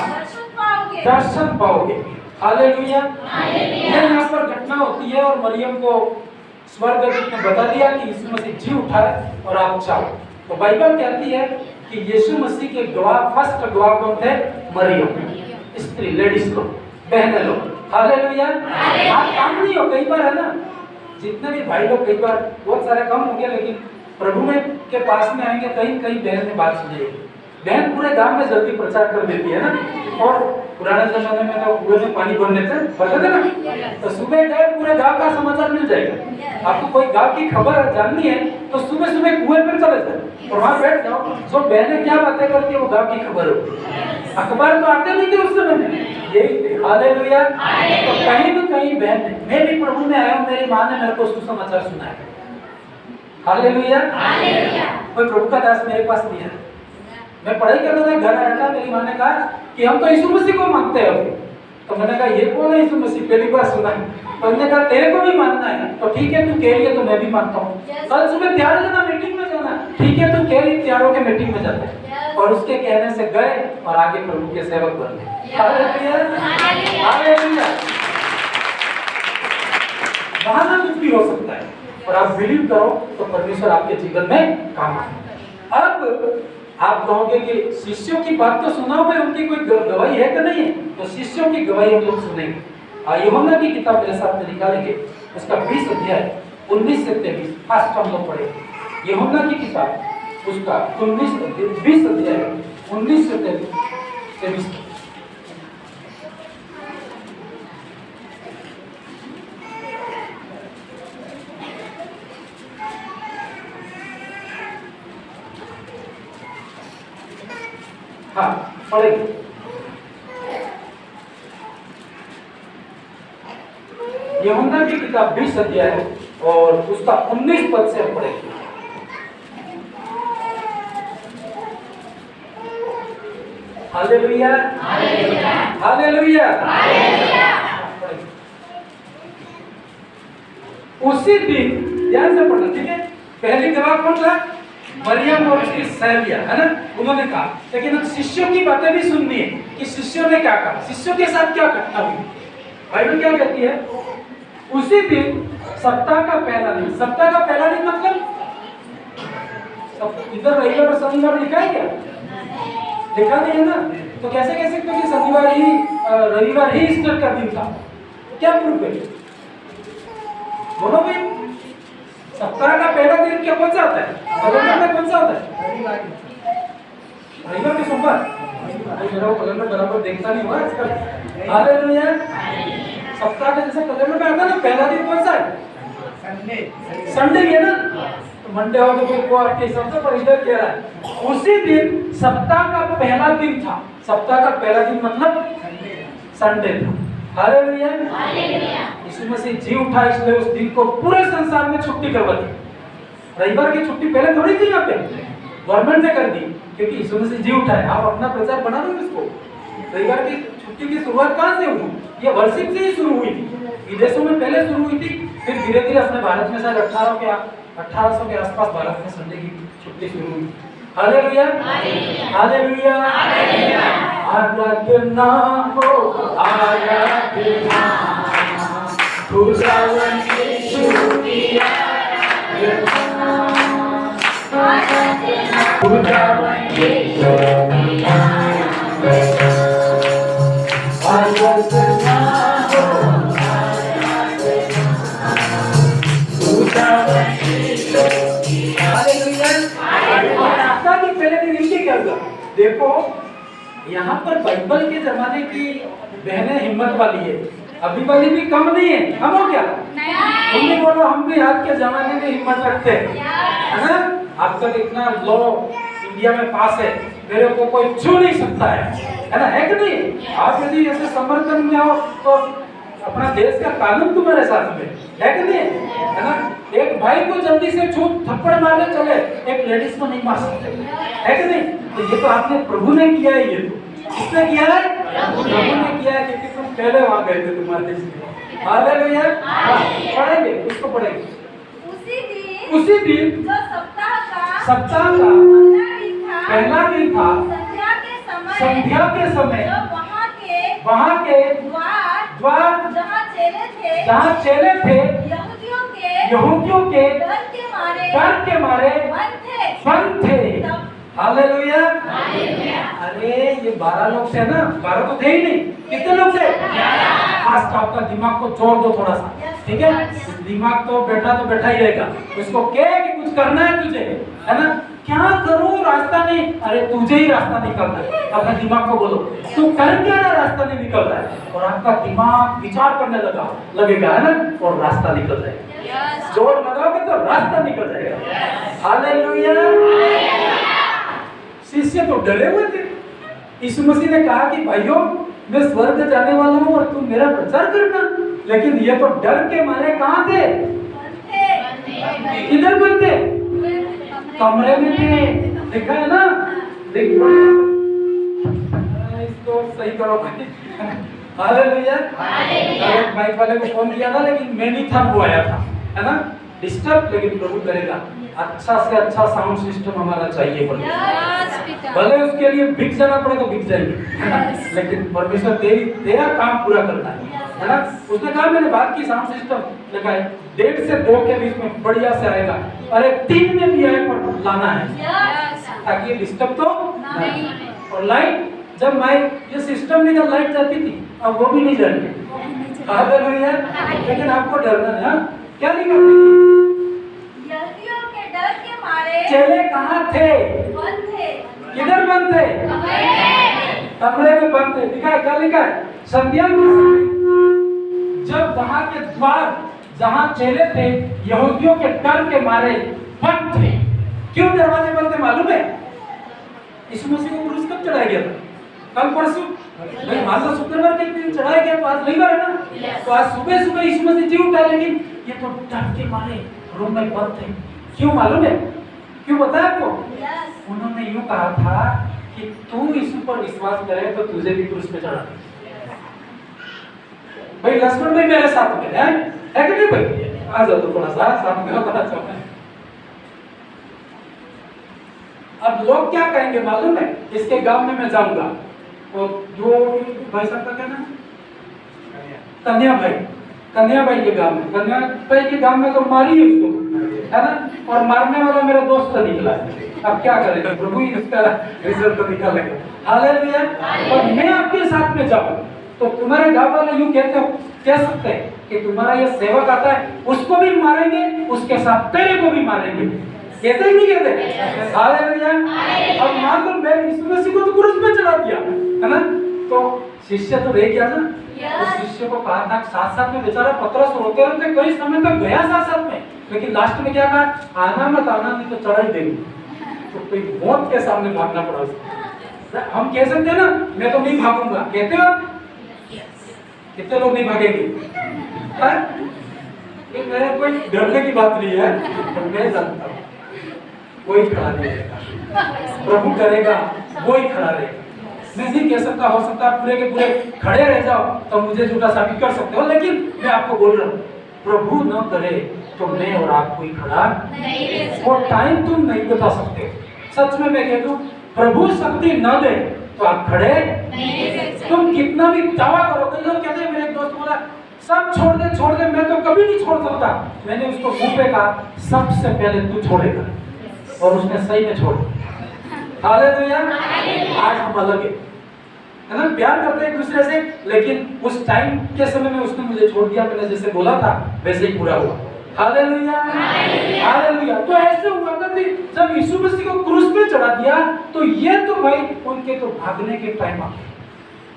दर्शन पाओगे। हालेलुया। यहाँ पर घटना होती है और मरियम को स्वर्गदूत ने बता दिया कि यीशु मसीह जी उठा है और आप जाओ। तो बाइबल कहती है कि यीशु मसीह के गवाह, फर्स्ट गवाह कौन थे? मरियम, स्त्री, लेडीज को, बहने लोग। हालेलुया। आप काम नहीं हो, कई बार है ना, जितने भी भाई लोग कई बार बहुत सारे कम हो गया, लेकिन प्रभु में के पास में आएंगे, कहीं कहीं बहन ने बात सुनेगी। बहन पूरे गांव में जल्दी प्रचार कर देती है ना। और पुराने जमाने में तो कुएं में पानी भरने से बता ना, तो सुबह गए पूरे गांव का समाचार मिल जाएगा। आपको कोई गांव की खबर जाननी है तो सुबह सुबह कुएं पर चले जाओ और वहां बैठ जाओ, जो बहनें क्या बातें करती है वो गांव की खबर हो। अखबार तो आते नहीं थे उस समय में, यही थे। हालेलुया। तो कहीं न कहीं बहन, मैं भी प्रभु में आया हूँ, मेरी माँ ने मेरे को सुसमाचार सुनाया। हालेलुया। कोई प्रभु का दास मेरे पास नहीं है। मैं पढ़ाई करता था, घर आया था, मेरी माँ ने कहा कि हम तो यीशु मसीह को मानते हैं। तो मैंने कहा ये कौन है यीशु मसीह, पहली बार सुना है। तो उन्होंने कहा तेरे को भी मानना है, तो ठीक है तू कह रही है तो मैं भी मानता हूँ। कल सुबह तैयार रहना, मीटिंग में जाना, ठीक है तू कह रही तैयार होकर मीटिंग में जाते हैं। और उसके कहने से गए और आगे प्रभु के सेवक बन गए। हालेलुया। बहाना कुछ भी हो सकता है और आप बिलीव करो तो परमेश्वर आपके जीवन में काम आए। अब आप कहोगे कि शिष्यों की बात तो सुना हुआ है, उनकी कोई गवाही है कि नहीं है? तो शिष्यों की गवाही हम लोग सुनेंगे। यूहन्ना की किताब मेरे साथ में निकालेंगे, उसका 20 अध्याय 19 से 23 फास्ट हम लोग पढ़ेंगे। यूहन्ना की किताब उसका 20 अध्याय 19 से 23। हाँ पढ़ेंगे। यूहन्ना की किताब 20 अध्याय और उसका 19 पद से हम पढ़ेंगे। हालेलुया। हालेलुया। उसी दिन ध्यान से पढ़ना, ठीक है। पहली गवाह कौन था? मरियम और उसकी सहेलियां, है ना, उन्होंने कहा। लेकिन अब शिष्यों की बातें भी सुननी है कि शिष्यों ने क्या कहा, शिष्यों के साथ क्या घटना हुई। बाइबल क्या कहती है? उसी दिन सप्ताह का पहला दिन। सप्ताह का पहला दिन मतलब इधर रविवार और शनिवार लिखा है क्या? लिखा नहीं है ना, तो कैसे कह सकते हो कि शनिवार ही रविवार ही ईस्टर का दिन था? क्या प्रूफ है? बोलो भाई, सप्ताह का पहला दिन क्या कौन सा होता है? कैलेंडर में कौन सा होता है? रविवार के सोमवार। मेरा वो कैलेंडर बराबर देखता नहीं हुआ आजकल। हालेलुया। सप्ताह के जैसे कैलेंडर में आता है ना, पहला दिन कौन सा है? संडे। संडे है ना, तो मंडे हो तो फिर को आपके हिसाब से, पर इधर कह रहा है उसी दिन सप्ताह का पहला दिन था। सप्ताह का पहला दिन मतलब संडे था। हालेलुया। यीशु मसीह जी उठा, इसलिए उस दिन को पूरे संसार में छुट्टी करवा दी। रविवार की छुट्टी पहले थोड़ी थी, यहाँ पे गवर्नमेंट ने कर दी, क्योंकि यीशु मसीह जी उठा है। आप अपना प्रचार बना दो इसको। रविवार की छुट्टी की शुरुआत कहाँ से हुई? ये वर्षिप से ही शुरू हुई थी। विदेशों में पहले शुरू हुई थी, फिर धीरे धीरे अपने भारत में शायद 1800 के आसपास भारत में संडे की छुट्टी शुरू हुई। Hallelujah, hallelujah. आराधना हो, आराधना, खुदावन यीशु की आराधना, खुदावन यीशु की आराधना, आराधना हो, खुदावन यीशु की हालेलुया। प्रार्थना के पहले दिन इनके क्या हुआ? देखो यहाँ पर बाइबल के जमाने की बहनें हिम्मत वाली है, अभी वाली भी कम नहीं है। हम हो क्या? तुम भी बोलो हम भी आज के जमाने में हिम्मत रखते हैं, है ना? अब तक इतना लॉ इंडिया में पास है, मेरे को कोई छू नहीं सकता है ना? है कि नहीं? आप यदि ऐसे समर्थन में हो तो अपना देश का कानून तुम्हारे साथ में है कि नहीं, है ना? एक भाई को जल्दी से छू थप्पड़ मारने चले, एक लेडीज को नहीं मार सकते, है कि नहीं? तो ये तो आपने प्रभु ने किया है, ये तो किसने किया है? प्रभु ने किया है, क्योंकि तुम पहले वहां गए थे तुम्हारे देश में। हालेलुया। पढ़ेंगे, उसको पढ़ेंगे। उसी दिन जो सप्ताह का पहला दिन था, संध्या के समय जो वहाँ के द्वार जहाँ चेले थे यहूदियों के डर के मारे बंद थे। हालेलुया। अरे ये 12 लोग थे ना, 12 तो थे ही नहीं, कितने लोग थे? आज तो आपका दिमाग को छोड़ दो थोड़ा सा, ठीक है? दिमाग तो बैठा ही रहेगा, उसको क्या कि कुछ करना है तुझे, है ना? क्या करूं, रास्ता नहीं, अरे तुझे ही रास्ता निकलना है। अपने दिमाग को बोलो तू कर क्या ना, रास्ता नहीं निकल रहा है, और आपका दिमाग विचार करने लगेगा, है ना? और रास्ता निकल जाएगा। जोर लगाओगे तो रास्ता निकल जाएगा। हालेलुया। शिष्य तो डरे हुए थे। यीशु मसीह ने कहा कि भाइयों मैं स्वर्ग जाने वाला हूँ और तुम मेरा प्रचार करना, लेकिन ये तो डर के मारे कहाँ थे? किधर बंद थे? कमरे में थे। देखा है ना? देखो इसको सही करो भाई। हालेलुया। माइक वाले को फोन किया था, लेकिन मैं नहीं था, वो आया था, है ना? डिस्टर्ब, लेकिन प्रभु करेगा। अच्छा से अच्छा साउंड सिस्टम हमारा चाहिए, भले उसके लिए बिक जाना पड़े तो बिक जाएंगे, लेकिन परमेश्वर तेरा काम पूरा करना है ना? उसने कहा मैंने बात की, साउंड सिस्टम लगाए 1.5 से 2 के बीच में बढ़िया से आएगा, अरे 3 में भी आए पर लाना है, ताकि डिस्टर्ब तो नहीं। और लाइट, जब माइक ये सिस्टम में जब लाइट जाती थी, अब वो भी नहीं जाएगी। हालेलुया। लेकिन आपको डरना है, क्या नहीं करती? चेले कहाँ थे? किधर बंद थे? कमरे में बंद थे। लिखा है, क्या लिखा है? संध्या के समय जब वहां के द्वार जहां चेले थे यहूदियों के डर के मारे बंद थे। क्यों दरवाजे बंद थे मालूम है? यीशु मसीह को क्रूस कब चढ़ाया गया था? कल परसों? भाई मान लो शुक्रवार के दिन चढ़ाया गया, तो आज रविवार है ना? तो आज सुबह सुबह यीशु मसीह जी उठा, लेकिन ये तो डर के मारे रूम में बंद थे। क्यों मालूम है? क्यों बताया आपको? उन्होंने यूं कहा था कि तू यीशु पर विश्वास करे तो तुझे भी क्रूस पे चढ़ा। भाई लक्ष्मण भाई मेरे साथ में है कि नहीं भाई? आ जाओ तो थोड़ा सा साथ में बता चाहता है। अब लोग क्या कहेंगे मालूम है? इसके गांव में मैं जाऊंगा, तो जो भाई साहब का क्या नाम? कन्या भाई के गांव में, कन्या भाई के गांव में तो मारी है उसको, है ना? और मारने वाला मेरा दोस्त निकला है। अब क्या करेगा? प्रभु ही इसका रिजल्ट तो निकालेगा। हालेलुया। और मैं आपके साथ में जाऊं तो तुम्हारे गांव वाले यूं कह सकते हैं कि तुम्हारा ये सेवक आता है, उसको भी मारेंगे, उसके साथ तेरे को भी मारेंगे। कहते ही नहीं कहते? हालेलुया। अब मान लो मैं यीशु मसीह को तो क्रूस पे चढ़ा दिया, है ना? तो शिष्य तो रह गया ना? उस शिष्य को कहा था साथ में बेचारा पतरस रोते कई समय तक गया साथ में, लेकिन लास्ट में क्या कहा? आना मत आना, नहीं तो चढ़ा ही देंगे। तो कोई मौत के सामने भागना पड़ा उसको। हम कह सकते हैं ना मैं तो नहीं भागूंगा, कहते हो? कितने लोग नहीं भागेंगे? मेरे कोई डरने की बात नहीं है, मैं जानता हूँ कोई खड़ा नहीं रहेगा, प्रभु करेगा, वो ही खड़ा रहेगा। मैं नहीं कह सकता, हो सकता है पूरे के पूरे खड़े रह जाओ तो मुझे झूठा साबित कर सकते हो, लेकिन मैं आपको बोल रहा हूँ प्रभु न करे तो मैं और आप कोई खड़ा नहीं। वो टाइम तुम नहीं बता सकते, सच में मैं कहता हूँ, प्रभु शक्ति न दे तो आप खड़े तुम कितना भी दावा करो। कई लोग कहते हैं, मेरे एक दोस्त बोला सब छोड़ दे, मैं तो कभी नहीं छोड़ सकता। मैंने उसको मुंह पे कहा, सबसे पहले तू छोड़ेगा, और उसने सही में छोड़। हालेलुया। आज हम अलग है ना, प्यार करते हैं एक दूसरे से, लेकिन उस टाइम के समय में उसने मुझे छोड़ दिया, मैंने जैसे बोला था वैसे ही पूरा हुआ। Hallelujah, hallelujah. तो ऐसे हुआ था कि जब यीशु मसीह को क्रूस पे चढ़ा दिया, तो ये तो भाई उनके तो भागने के टाइम आ गया।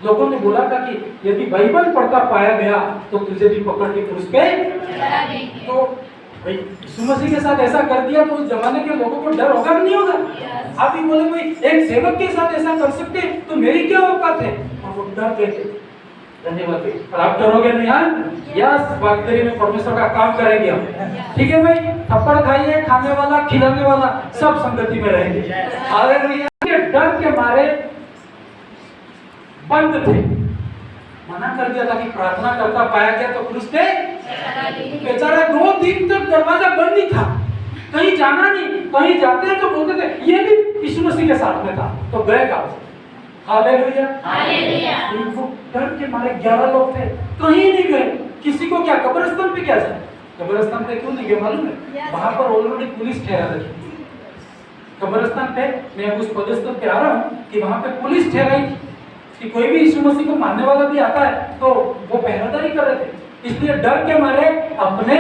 लोगों ने बोला था कि यदि बाइबल पढ़ता पाया गया तो तुझे भी पकड़ के क्रूस पे चढ़ा देंगे। तो भाई यीशु मसीह के साथ ऐसा कर दिया तो उस जमाने के लोगों को डर होगा नहीं होगा? आप ही बोले भाई एक सेवक के साथ ऐसा कर सकते तो मेरी क्या औकात है? और वो डर गए थे। धन्यवाद। और आप डरोगे नहीं? यस, बागदरी में परमेश्वर का काम करेंगे हम। ठीक है भाई, थप्पड़ खाइए, खाने वाला खिलाने वाला सब संगति में रहेंगे। हालेलुया। डर के मारे बंद थे, मना कर दिया था कि प्रार्थना करता पाया गया तो क्रूस पे बेचारा 2 दिन तक दरवाजा बंद ही था, कहीं जाना नहीं। कहीं जाते हैं तो बोलते थे ये भी यीशु मसीह के साथ में था, तो गए गांव से। Hallelujah, hallelujah. इनको डर के मारे 11 लोग थे, कहीं नहीं गए। किसी को क्या कब्रिस्तान पे क्या जाए? कब्रिस्तान पे क्यों नहीं गए मालूम है? वहां पर ऑलरेडी पुलिस ठहरा रखी। कब्रिस्तान पे मैं उस पदस्थल पे आ रहा हूँ कि वहां पे पुलिस ठहराई थी कि कोई भी यीशु मसीह को मानने वाला भी आता है तो वो पहरेदारी कर रहे थे, इसलिए डर के मारे अपने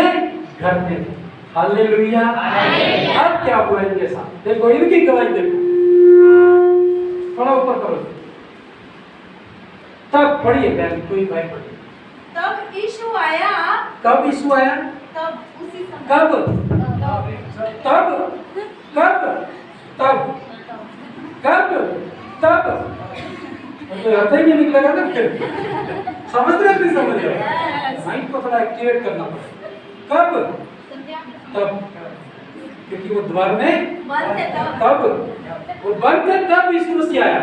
घर में थे। हालेलुया। अब क्या हुआ इनके साथ? देखो इनकी गवाही देखो, थोड़ा ऊपर करो। तब पढ़िए बहन, कोई भाई पढ़िए। तब यीशु आया। कब यीशु आया? तब उसी समय। कब? तब कब? तब कब? तब तो अर्थ ही नहीं निकलेगा ना फिर। समझ रहे हैं? समझ रहे हैं? माइंड को थोड़ा एक्टिवेट करना पड़ेगा। कब? तब, क्योंकि वो द्वार में बंद थे तब वो बंद थे, तब यीशु मसीह आया।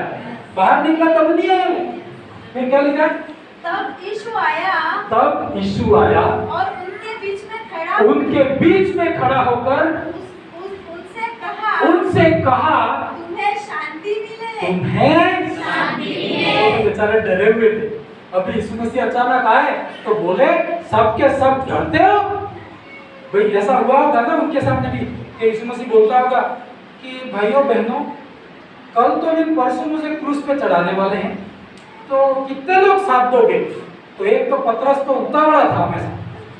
बाहर निकला तब नहीं आया। फिर क्या लिखा? तब यीशु आया। तब यीशु आया और उनके बीच में खड़ा होकर उनसे कहा तुम्हें शांति मिले। तुम्हें शांति मिले। तो बेचारे डरे हुए थे। अभी यीशु मसीह अचानक आए तो बोले सबके सब डरते हो? भाई ऐसा हुआ होगा ना उनके सामने भी कि यीशु मसीह बोलता होगा कि भाइयों बहनों, कल तो नहीं परसों मुझे क्रूस पे चढ़ाने वाले हैं, तो कितने लोग साथ दोगे? तो एक तो पतरस तो उतावला था हमेशा।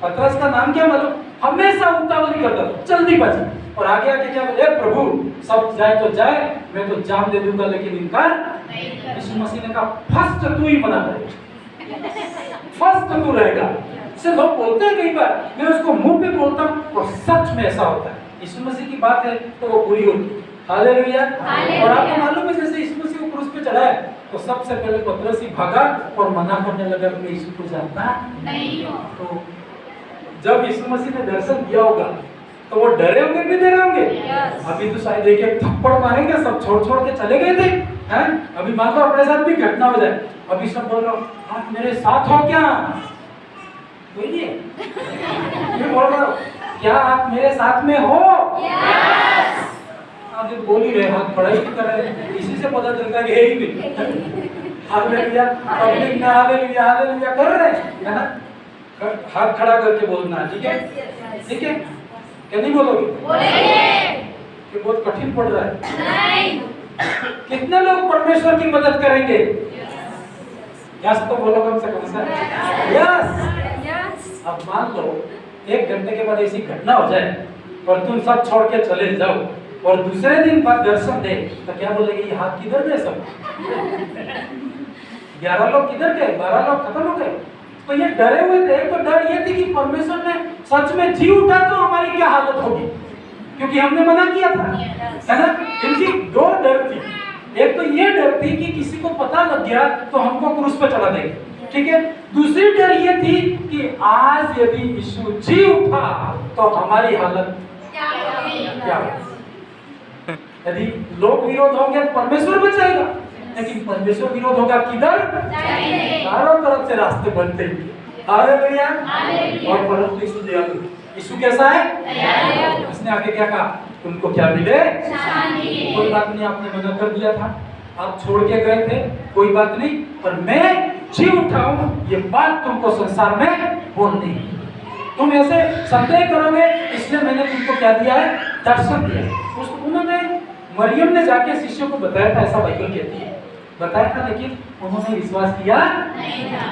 पतरस का नाम क्या मालूम? हमेशा उतावली करता था, जल्दी बच। और आगे आके क्या बोले? प्रभु सब जाए तो जाए, मैं तो जान दे दूंगा लेकिन इनकार नहीं। यीशु मसीह ने कहा फर्स्ट तू ही मना करेगा, फर्स्ट तू रहेगा। से लोग बोलते हैं कई बार, मैं उसको मुंह पे बोलता हूँ और सच में ऐसा होता है। यीशु मसीह की बात है तो वो पूरी होती है। हालेलुया। और आपको मालूम है जैसे यीशु मसीह को क्रूस पे चढ़ाया तो सबसे पहले पतरस ही भागा और मना करने लगा कि मैं यीशु को जानता नहीं हूं। तो जब यीशु मसीह ने दर्शन दिया होगा तो वो डरे होंगे कि डरे होंगे? अभी तो शायद एक एक थप्पड़ मारेंगे, सब छोड़ के चले गए थे। हैं? अभी मान लो अपने साथ भी घटना हो जाए, अभी सब बोल रहा हूँ आप मेरे साथ हो क्या? कोई नहीं है। मैं बोल रहा हूँ क्या आप मेरे साथ में हो? आप जो बोल ही रहे, हाथ पढ़ाई भी कर रहे हैं, इसी से पता चलता है कि है ही नहीं। हालेलुया, पब्लिक में हालेलुया हालेलुया कर रहे हैं, है ना? हाथ खड़ा करके बोलना, ठीक है? ठीक है? क्या नहीं बोलोगे? बोलेंगे। कि बहुत कठिन पड़ रहा है। नहीं। कितने लोग परमेश्वर की मदद करेंगे? यस तो बोलो कम से कम सर। यस। अब मान लो 1 घंटे के बाद ऐसी घटना हो जाए और तुम सब छोड़ के चले जाओ और दूसरे दिन बाद दर्शन दे तो क्या बोलेंगे? ये हाथ किधर गए सब? 11 लोग किधर गए? 12 लोग खत्म हो गए। तो ये डरे हुए थे। तो डर ये थी कि परमेश्वर ने सच में जी उठा तो हमारी क्या हालत होगी, क्योंकि हमने मना किया था, है ना? इनकी 2 डर थी। एक तो ये डर थी कि किसी को पता लग गया तो हमको क्रूस पर चढ़ा देंगे, ठीक है? दूसरी डर ये थी कि आज यदि यीशु जी उठा तो हमारी हालत क्या होगी? यदि लोग विरोध होंगे तो परमेश्वर बचाएगा, लेकिन परमेश्वर विरोध होगा किधर? चारों तरफ से रास्ते बनते हैं। हालेलुया। और परंतु यीशु दयालु। यीशु कैसा है? उसने आगे क्या कहा, तुमको क्या मिले? शांति। कोई बात नहीं, आपने मना कर दिया था, आप छोड़ के गए थे, कोई बात नहीं, पर मैं जी उठा हूं, ये बात तुमको संसार में बोलनी है। तुम ऐसे संदेह करोगे, इसलिए मैंने तुमको क्या दिया है, दर्शन दिया। उन्होंने, मरियम ने जाके शिष्यों को बताया था, ऐसा बाइबल कहती है, बताया था, लेकिन उन्होंने विश्वास किया नहीं था।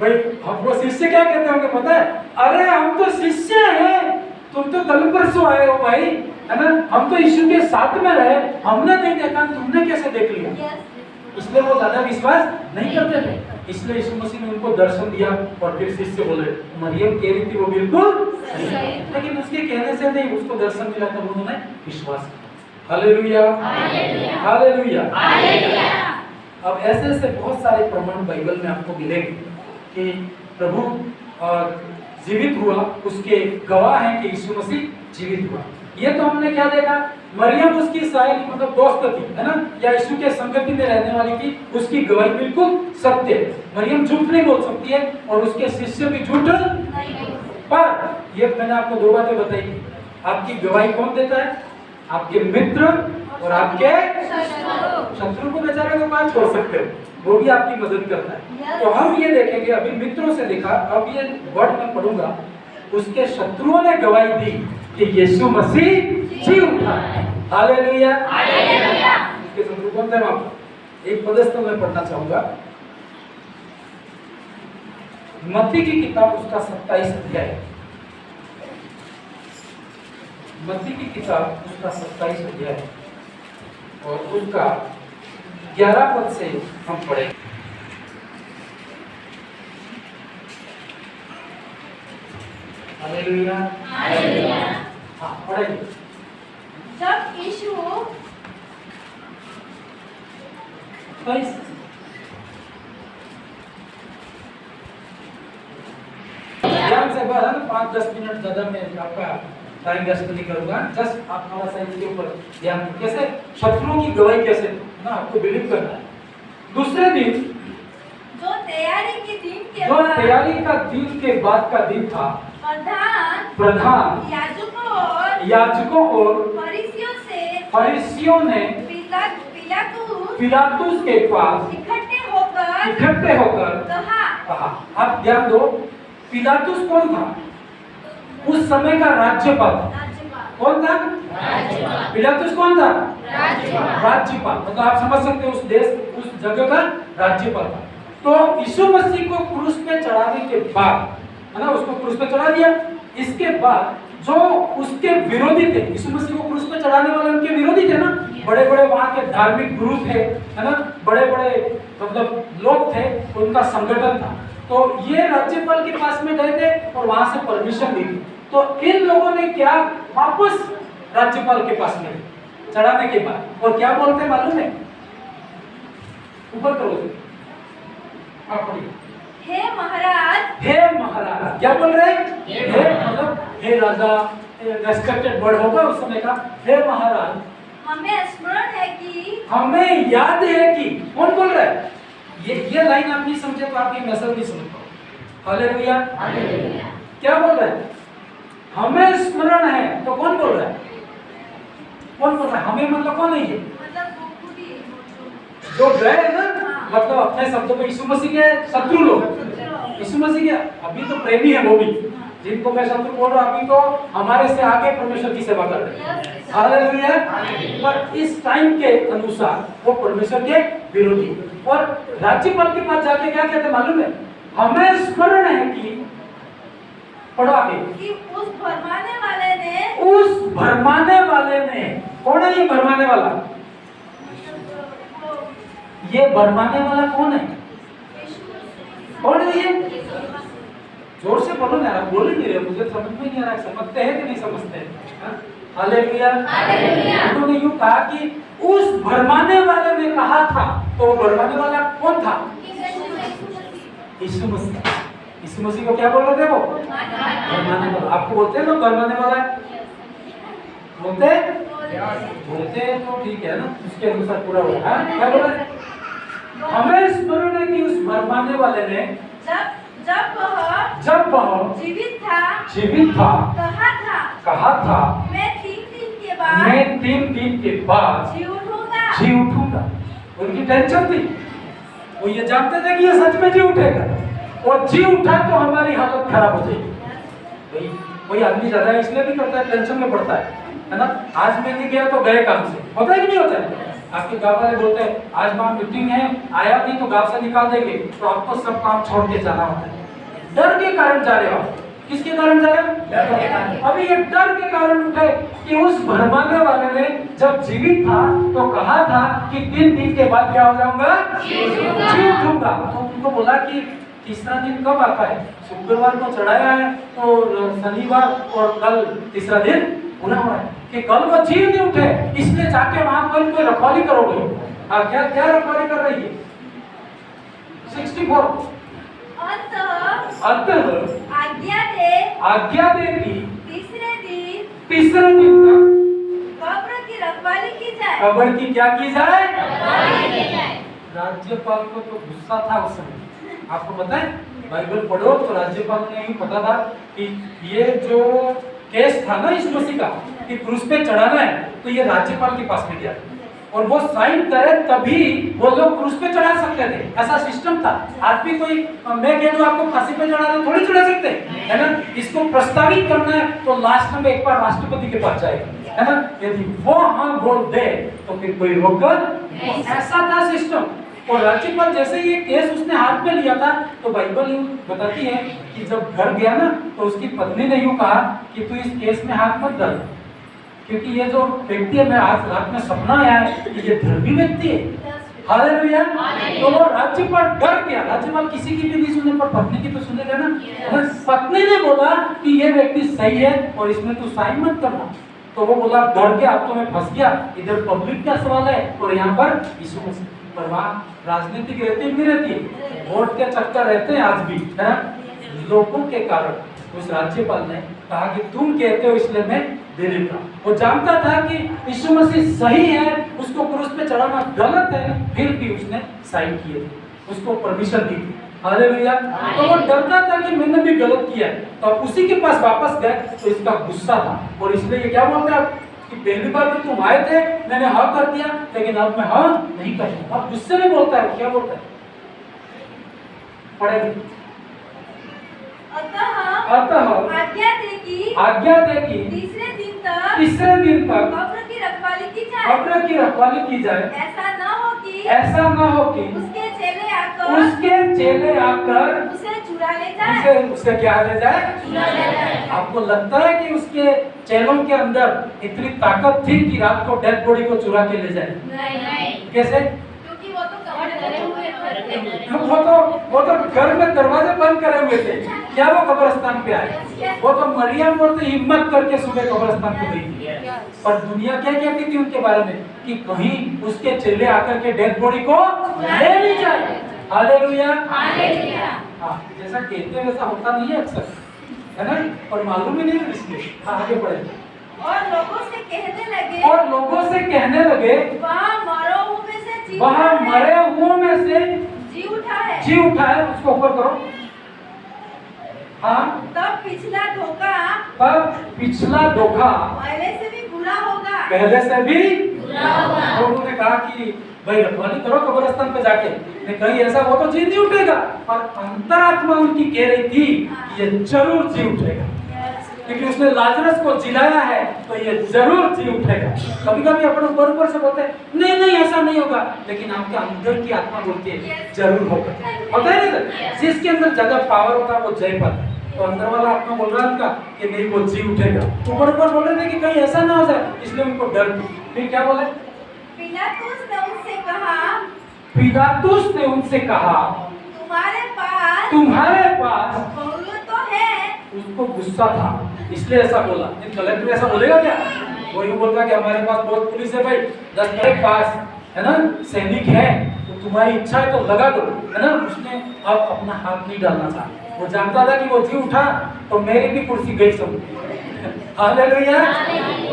भाई हम वो शिष्य क्या कहते होंगे पता है, अरे हम तो शिष्य हैं, तुम तो कल परसों आए हो भाई, है ना, हम तो यीशु के साथ में रहे, हमने नहीं देखा, तुमने कैसे देख लिया? इसलिए वो ज्यादा विश्वास नहीं करते थे। इसलिए यीशु मसीह ने उनको दर्शन दिया और फिर शिष्य बोले, मरियम कह रही थी वो बिल्कुल सही है, लेकिन उसके कहने से नहीं, उसको दर्शन मिला तब उन्होंने विश्वास किया। Hallelujah, hallelujah, hallelujah. अब ऐसे ऐसे बहुत सारे प्रमाण बाइबल में आपको मिलेंगे कि प्रभु जीवित हुआ, उसके गवाह हैं कि यीशु मसीह जीवित हुआ। ये तो हमने क्या देखा, मरियम उसकी सहेली मतलब दोस्त थी, है ना, या यीशु के संगति में रहने वाली थी, उसकी गवाही बिल्कुल सत्य है। मरियम झूठ नहीं बोल सकती है और उसके शिष्य भी झूठ नहीं। पर ये मैंने आपको दो बातें बताई थी, आपकी गवाही कौन देता है? आपके मित्र और आपके शत्रु को बेचारे को कहाँ छोड़ सकते हो, वो भी आपकी मदद करता है। तो हम ये देखेंगे, अभी मित्रों से देखा, अब ये वर्ड में पढ़ूंगा, उसके शत्रुओं ने गवाही दी कि यीशु मसीह जी उठा है। Hallelujah, hallelujah. उसके शत्रु कौन थे? वहां एक पदस्थ में पढ़ना चाहूंगा, मत्ती की किताब उसका 27 अध्याय, मत्ती की किताब उसका 27 अध्याय और उसका 11 पद से हम पढ़ेंगे। Hallelujah, hallelujah. हाँ पढ़ेंगे। जब यीशु ध्यान से बात है ना, 5-10 मिनट ज्यादा मैं आपका टाइम वेस्ट नहीं करूंगा, जस्ट आप थोड़ा सा इसके ऊपर ध्यान, कैसे शत्रुओं की गवाही कैसे ना आपको बिलीव करना है। दूसरे दिन जो तैयारी के दिन के जो बाद तैयारी का दिन के बाद का दिन था, प्रधान याजकों और फरीसियों ने पिलातुस के पास इकट्ठे होकर कहा। आप ध्यान दो, पिलातुस कौन था? उस समय का राज्यपाल। कौन था? पिलातुस कौन था? राज्यपाल। मतलब आप समझ सकते हैं, उस देश उस जगह का राज्यपाल था। तो यीशु मसीह को क्रूस पे चढ़ाने के बाद, है ना, उसको क्रूस पे चढ़ा दिया। इसके बाद जो उसके विरोधी थे, यीशु मसीह को क्रूस पे चढ़ाने वाले उनके विरोधी थे ना, बड़े बड़े वहाँ के धार्मिक गुरु थे, है ना, बड़े बड़े मतलब लोग थे, उनका संगठन था। तो ये राज्यपाल के पास में गए थे और वहां से परमिशन ली थी। तो इन लोगों ने क्या, वापस राज्यपाल के पास में चढ़ाने के बाद, और क्या बोलते मालूम है? ऊपर करो, आप पढ़िए। हे महाराज, हे महाराज, क्या बोल रहे हैं? हे मतलब हे राजा, रेस्पेक्टेड वर्ड होगा उस समय का। हे महाराज, हमें स्मरण है कि, हमें याद है कि, कौन बोल रहा है? ये लाइन आप नहीं समझे तो आप ये मैसेज नहीं समझ पाओ। Hallelujah, hallelujah. क्या बोल रहा है? हमें स्मरण है, तो कौन बोल रहा है? कौन बोल रहा है? हमें मतलब कौन है ये? जो गए ना, मतलब अपने शब्दों में यीशु मसीह के शत्रु लोग, यीशु मसीह के अभी तो प्रेमी है वो भी, जिनको मैं शत्रु बोल रहा हूं, अभी तो हमारे से आगे परमेश्वर की सेवा कर रहे हैं। हालेलुया। पर इस टाइम के अनुसार वो परमेश्वर के विरोधी, और राज्यपाल के पास जाके क्या कहते मालूम है? हमें स्मरण है कि, पढ़ो आगे, कि उस भरमाने वाले ने, कौन है ये भरमाने वाला? ये भरमाने वाला कौन है? कौन है ये? जोर से बोलो ना, आप बोल ही नहीं रहे, मुझे समझ में नहीं आ रहा, समझते हैं कि नहीं समझते हैं? Hallelujah, hallelujah. उन्होंने यूं कहा कि उस भरमाने वाले ने कहा था, तो वो भरमाने वाला कौन था? यीशु मसीह। यीशु मसीह को क्या बोल रहे थे वो? भरमाने वाला। आपको बोलते हैं लोग भरमाने वाला है? बोलते तो ठीक है ना, उसके अनुसार पूरा हो रहा है। क्या बोल रहे? हमें स्मरण है कि उस भरमाने वाले ने जब वह जीवित था, कहा था, बाद मैं 3 दिन के बाद जी उठूंगा। जी उठूंगा। उनकी टेंशन थी, वो ये जानते थे कि ये सच में जी उठेगा, और जी उठा तो हमारी हालत खराब हो जाएगी। कोई आदमी ज्यादा इसलिए भी करता है, टेंशन में पड़ता है ना। आज मैं नहीं गया तो गए काम से, होता है कि नहीं होता है? आपके गाँव वाले बोलते हैं आज वहाँ मीटिंग है, आया नहीं तो गाँव से निकाल देंगे, तो आपको सब काम छोड़ के जाना होता है। डर के कारण जा रहे हो। किसके कारण जा रहे हो? अभी ये डर के कारण उठे कि उस भरमाने वाले ने जब जीवित था तो कहा था कि 3 दिन के बाद क्या हो जाऊंगा? जी उठूंगा। तो उनको बोला कि तीसरा दिन कब आता है? शुक्रवार को चढ़ाया है तो शनिवार और कल तीसरा दिन पूरा हुआ है कि कल वो जी नहीं उठे, इसलिए जाके वहां पर कोई रखवाली करोगे। हाँ, क्या क्या रखवाली कर रही है? 64 अतः आज्ञा दे कि तीसरे दिन तक कब्र की रखवाली की जाए। कब्र की क्या की जाए? राज्यपाल को तो गुस्सा था उस समय। आपको पता है, बाइबल पढ़ो तो राज्यपाल ने ही पता था कि ये जो केस था ना इस मसीह का कि क्रूस पे चढ़ाना है, तो ये राज्यपाल के पास में गया और वो साइन करे तभी वो लोग क्रूस पे चढ़ा सकते थे। ऐसा सिस्टम था। आज भी कोई मैं कह दूं आपको फांसी पे चढ़ा दो, थोड़ी चढ़ा सकते है ना। इसको प्रस्तावित करना है तो लास्ट में एक बार राष्ट्रपति के पास जाएगा, है ना। यदि वो हाँ बोल दे तो फिर कोई रोक नहीं। ऐसा था सिस्टम। और राज्यपाल जैसे ये केस उसने हाथ में लिया था तो बाइबल बताती है कि जब घर गया ना तो उसकी पत्नी ने यूं कहा कि तू इस केस में हाथ मत डाल, क्योंकि ये जो व्यक्ति है, मैं आज रात में सपना आया है कि ये धर्मी व्यक्ति है। हालेलुया। तो वो राज्यपाल डर गया। राज्यपाल किसी की भी नहीं सुने पर पत्नी की तो सुनेगा ना। पत्नी ने बोला कि ये व्यक्ति सही है और इसमें तू साइन मत करना। तो वो बोला डर के अब तो मैं फंस गया, इधर पब्लिक का सवाल है और यहाँ पर यीशु मसीह। पर वहाँ राजनीतिक रहती नहीं रहती है, वोट के चक्कर रहते हैं आज भी, है ना। लोगों के कारण उस राज्यपाल ने कहा कि तुम कहते हो इसलिए मैं दे देता। वो जानता था कि यीशु मसीह सही है, उसको क्रूस पे चढ़ाना गलत है, फिर भी उसने साइन किए, उसको परमिशन दी थी। हालेलुया। तो वो डरता था कि मैंने भी गलत किया है, तो अब उसी के पास वापस गए तो इसका गुस्सा था और इसलिए ये क्या बोलते हैं कि पहली बार तो तुम आए थे, मैंने हाँ कर दिया, लेकिन अब मैं हाँ नहीं करूंगा। अब गुस्से में बोलता है, क्या बोलता है? पढ़ेंगे। अतः आज्ञा दे कि तीसरे दिन तक कब्र की रखवाली की जाए। ऐसा न हो कि उसके चेले आकर उसे चुरा ले जाए। उसे क्या ले जाए? आपको लगता है कि उसके चेलों के अंदर इतनी ताकत थी कि रात को डेड बॉडी को चुरा के ले जाए? नहीं। कैसे? क्योंकि वो तो कब्र करे हुए थे। वो तो घर में दरवाजे बंद करे हुए थे। क्या वो कब्रिस्तान पे आए? वो तो मरियम और तो हिम्मत करके सुबह कब्रिस्तान पे गई थी। पर दुनिया क्या कहती थी उनके बारे में कि कहीं उसके चेले आकर के डेड बॉडी को ले नहीं जाए। हालेलुया। हाँ, जैसा कहते हैं वैसा होता नहीं है अक्सर, है ना। और मालूम ही नहीं है इसलिए। हाँ, आगे बढ़े। और लोगों से कहने लगे वहाँ मरे हुओं में से जी उठा है। उसको ऊपर करो। हाँ, तब पिछला धोखा पहले से भी बुरा होगा। लोगों ने कहा कि भाई रखवाली करो कब्रिस्तान पे जाके, कहीं ऐसा वो तो जी नहीं उठेगा, पर अंतरात्मा उनकी कह रही थी कि ये जरूर जी उठेगा, क्योंकि उसने लाजरस को जिलाया है तो ये जरूर जी उठेगा। कभी कभी अपने ऊपर से बोलते हैं नहीं ऐसा नहीं होगा, लेकिन आपके अंदर की आत्मा बोलती है जरूर होगा। होता है ना, जिसके अंदर ज्यादा पावर होता है वो जय पाता है। तो अंदर वाला आत्मा बोल रहा था कि नहीं वो जी उठेगा। ऊपर बोल रहे थे कि कहीं ऐसा ना हो जाए, इसलिए उनको डर थी। फिर क्या बोले? पिलातुस ने उनसे कहा तुम्हारे पास तो है। उसको गुस्सा था इसलिए ऐसा बोला। कलेक्टर ऐसा बोलेगा क्या? वो यूं बोलता कि हमारे पास बहुत पुलिस है भाई, 10 मेरे पास है ना सैनिक है, तो तुम्हारी इच्छा है तो लगा दो, है ना। उसने अब अपना हाथ नहीं डालना था। वो जानता था कि वो जी उठा तो मेरी भी कुर्सी गई सब। हालेलुया।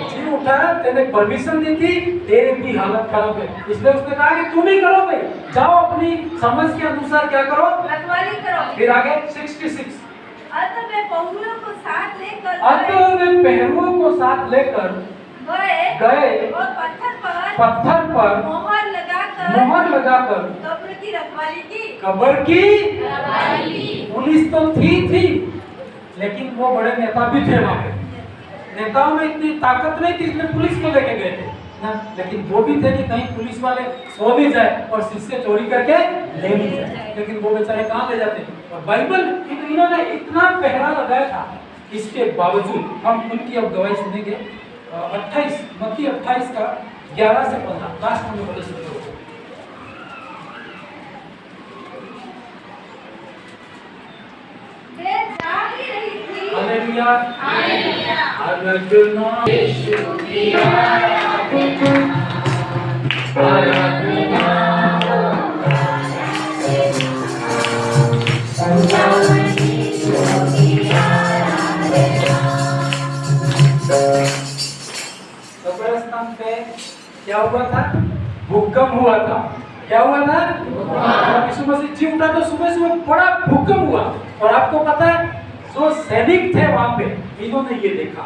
जी उठा, तेने परमिशन दी थी, तेरी भी हालत खराब है, इसलिए उसने कहा कि तुम ही करो भाई, जाओ अपनी समझ के अनुसार क्या करो, रखवाली करो। फिर आगे 66 अतः वे पहरुओं को साथ लेकर गए और पत्थर पर मोहर लगाकर कब्र की रखवाली की। कब्र की पुलिस तो थी, लेकिन वो बड़े नेता भी थे वहाँ पे। नेताओं में इतनी ताकत नहीं थी इसलिए पुलिस को लेके गए थे ना, लेकिन वो भी थे कि कहीं पुलिस वाले सो भी जाए और शिष्य चोरी करके ले भी जाए, लेकिन वो बेचारे कहाँ ले जाते। और बाइबल इन्होंने इतना पहरा लगाया था, इसके बावजूद हम उनकी अब गवाही सुनेंगे। 28 मत्ती 28 का 11 से 15 लास्ट में बोले सुनो। वे जाग ही रही थी। हालेलुया आराधना यीशु की आराधना कब्रिस्तान पे क्या हुआ था? भूकंप हुआ था। क्या हुआ था? यीशु मसीह जी उठा तो सुबह सुबह बड़ा भूकंप हुआ। और आपको पता है जो सैनिक थे वहां पे, इन्होंने ये देखा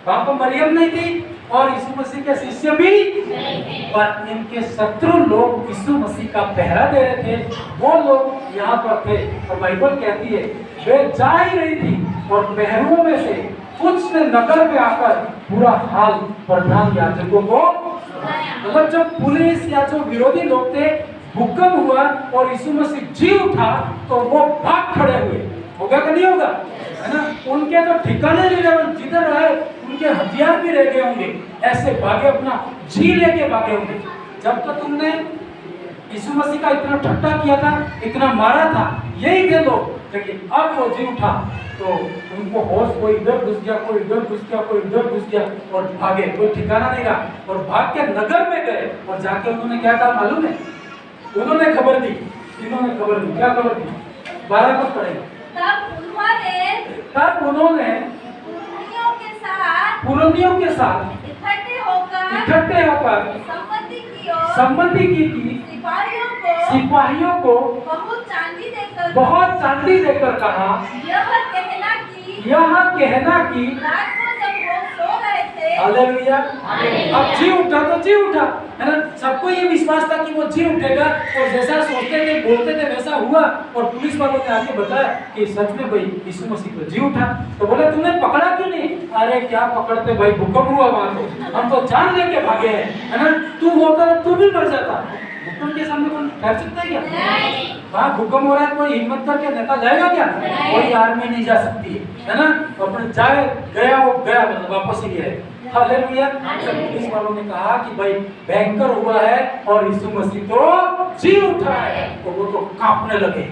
वहां पर मरियम नहीं थी और यीशु मसीह के शिष्य भी नहीं, पर इनके शत्रु लोग यीशु मसीह का पहरा दे रहे थे, वो लोग यहाँ पर थे। और बाइबल कहती है वे जा ही रही थी और पहरुओं में से कुछ ने नगर में आकर पूरा हाल प्रधान याजकों को, मतलब जो पुलिस या जो विरोधी लोग थे, भूकंप हुआ और यीशु मसीह जी उठा तो वो भाग खड़े हुए। होगा कि नहीं होगा? है ना? उनके तो ठिकाने नहीं रहे, जिधर रहे उनके हथियार भी रह गए होंगे, ऐसे भागे, अपना जी लेके भागे होंगे। जब तक तुमने यीशु मसीह का इतना ठट्टा किया था, इतना मारा था, यही थे लोग, लेकिन अब वो जी उठा तो उनको होश, कोई इधर घुस गया, कोई इधर घुस गया, कोई इधर घुस गया और भागे, कोई ठिकाना नहीं रहा। और भाग के नगर में गए और जाके उन्होंने क्या कहा मालूम है? उन्होंने खबर दी, इन्होंने खबर दी। क्या खबर दी? 12 को पढ़ेगा। तब उन्होंने पुरनियों के साथ इकट्ठे होकर सम्मति की कि सिपाहियों को बहुत चांदी देकर कहा, यह कहना कि हालेलुया, अब जी उठा तो जी उठा, है ना? सबको ये विश्वास था कि वो जी उठेगा और जैसा सोचते थे बोलते थे वैसा हुआ। और पुलिस वालों ने आके बताया कि सच में भाई यीशु मसीह तो जी उठा। तो बोले तुमने पकड़ा क्यों नहीं? अरे क्या पकड़ते भाई, भूकंप हुआ वहां तो, हम तो जान लेके भागे हैं, है ना? तू होता तो तू भी मर जाता। भूकंप के सामने कौन ठहर सकता है क्या? वहाँ भूकंप हो रहा है, कोई हिम्मत करके नेता जाएगा क्या? कोई आर्मी नहीं जा सकती है ना? अपने जाए गया वो गया, मतलब वापस ही गया। हालेलुया। पुलिस वालों ने कहा कि भाई भयंकर हुआ है और यीशु मसीह तो जी उठा है। तो वो तो कांपने लगे,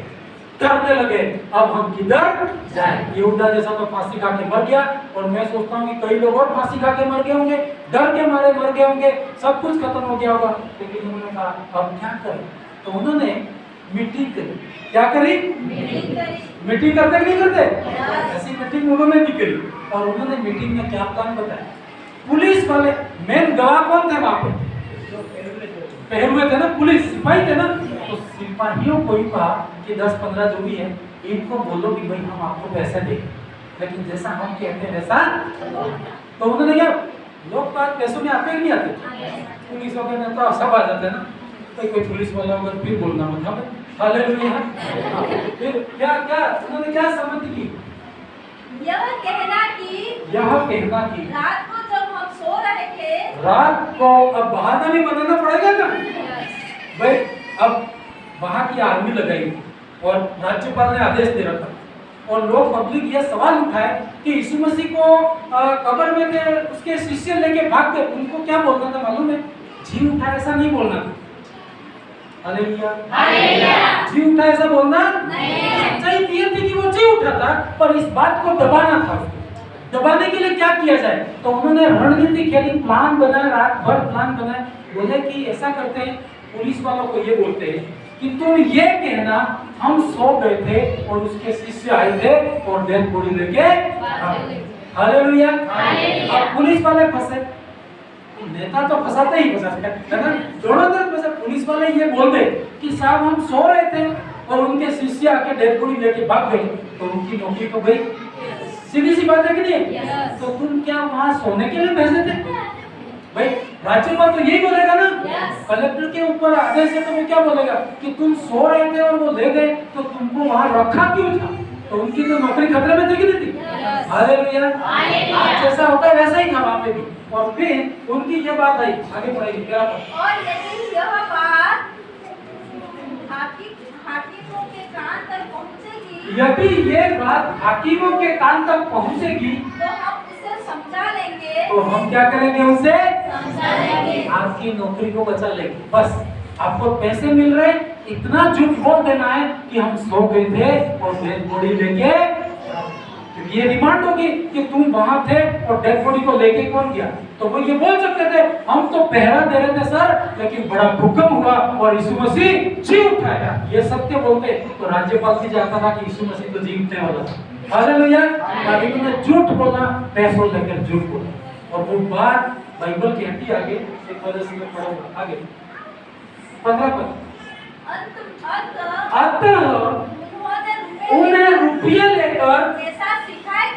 डरने लगे, अब हम किधर जाएं? यहूदा जैसा तो फांसी खा के मर गया। और मैं सोचता हूँ कि कई लोग और फांसी खा के मर गए होंगे, डर के मारे मर गए होंगे, सब कुछ खत्म हो गया होगा। लेकिन उन्होंने कहा अब क्या करें? तो उन्होंने मीटिंग करी। क्या करी? मीटिंग करते कि नहीं करते? ऐसी मीटिंग उन्होंने भी करी। और उन्होंने मीटिंग में क्या प्लान बताया? पुलिस वाले मेन गवाह कौन थे वहां पे? पहले हुए थे ना, पुलिस सिपाही थे ना। तो सिपाहियों को ही कहा कि 10-15 जो भी है इनको बोलो कि भाई हम आपको पैसे देंगे, लेकिन जैसा हम कहते हैं वैसा। तो उन्होंने क्या, लोग तो पैसों में आते ही नहीं आते, पुलिस वाले तो सब आ जाते हैं ना। तो कोई पुलिस वाला अगर फिर बोलना मतलब हालेलुया। फिर क्या क्या उन्होंने क्या सम्मति की? यह कहना कि रात को जब हम सो रहे थे, रात को, अब बहाना भी बनाना पड़ेगा ना भाई। अब वहां की आर्मी लगाई और राज्यपाल ने आदेश दे रखा और लोग पब्लिक ये सवाल उठाए कि यीशु मसीह को कब्र में थे, उसके शिष्य लेके भाग गए। उनको क्या बोलना था मालूम है? जी उठा, ऐसा नहीं बोलना था। हालेलुया, जी उठा ऐसा बोलना नहीं। सच्चाई ये थी कि वो जी उठा था, पर इस बात को दबाना था। दबाने के लिए क्या किया जाए? तो उन्होंने रणनीति खेली, प्लान बनाया, रात भर प्लान बनाया। बोले कि ऐसा करते हैं, पुलिस वालों को ये बोलते हैं कि तुम ये कहना हम सो गए थे और उसके शिष्य आए थे और डेड बॉडी लेके। हालेलुया। अब पुलिस वाले फंसे, नेता तो फंसाते ही फंसाते है ना, दोनों तरफ फंसे। पुलिस वाले ये बोल दे कि साहब हम सो रहे थे और उनके शिष्य आके डेड बॉडी लेके भाग गए, तो उनकी नौकरी तो गई। सीधी सी बात है कि नहीं? तो तुम क्या वहां सोने के लिए भेजे थे? राज्यपाल तो यही बोलेगा ना। Yes. कलेक्टर के ऊपर आदेश है तो वो क्या बोलेगा कि तुम सो रहे थे और वो ले गए तो तुमको वहां रखा क्यों था? तो उनकी तो नौकरी खतरे में थी कि नहीं थी? Yes. हालेलुया। हालेलुया। आज जैसा होता है वैसा ही था वहां पे भी। और फिर उनकी ये बात आई, आगे बढ़ेगी क्या? और यदि यह बात हाकिमों के कान तक पहुंचेगी, यदि ये बात हाकिमों के कान तक पहुंचेगी तो हम उसे समझा लेंगे, तो हम क्या करेंगे? उनसे समझा लेंगे। आपकी नौकरी को बचा लेंगे। बस आपको पैसे मिल रहे, इतना झूठ बोल देना है कि हम सो गए थे और डेड बॉडी लेके, क्योंकि ये डिमांड होगी कि तुम वहां थे और डेड बॉडी को लेके कौन गया? तो वो ये बोल सकते थे हम तो पहरा दे रहे थे सर, लेकिन बड़ा भूकंप हुआ और यीशु मसीह जी उठाया। ये सत्य बोलते तो राज्यपाल भी जाता था कि यीशु मसीह तो जी उठने वाला था। हालेलुया। लेकिन उन्होंने झूठ बोला, पैसों लेकर झूठ बोला। और वो बात बाइबल कहती है आगे, एक वजह से मैं पढ़ूंगा आगे 15 पद। अतः उन्हें रुपये लेकर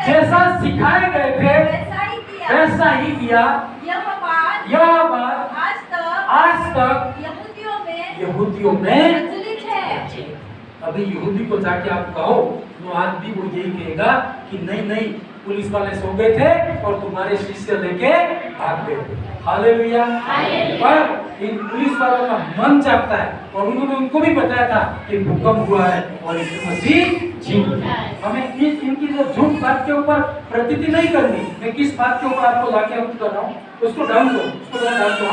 जैसा सिखाए गए थे वैसा ही किया। यह बात आज तक यहूदियों में प्रचलित है। अभी यहूदी को जाके आप कहो तो आज भी वो यही कहेगा कि नहीं पुलिस वाले सो गए थे और तुम्हारे शिष्य लेके भाग गए। हालेलुया। पर इन पुलिस वालों का मन जागता है और उन्होंने उनको भी बताया था कि भूकंप हुआ है और यीशु मसीह जी उठा है। हमें इनकी जो झूठ बात के ऊपर प्रतीति नहीं करनी। मैं किस बात के ऊपर आपको लाके आउट कर रहा हूँ उसको डाउन दो, उसको डाउन दो।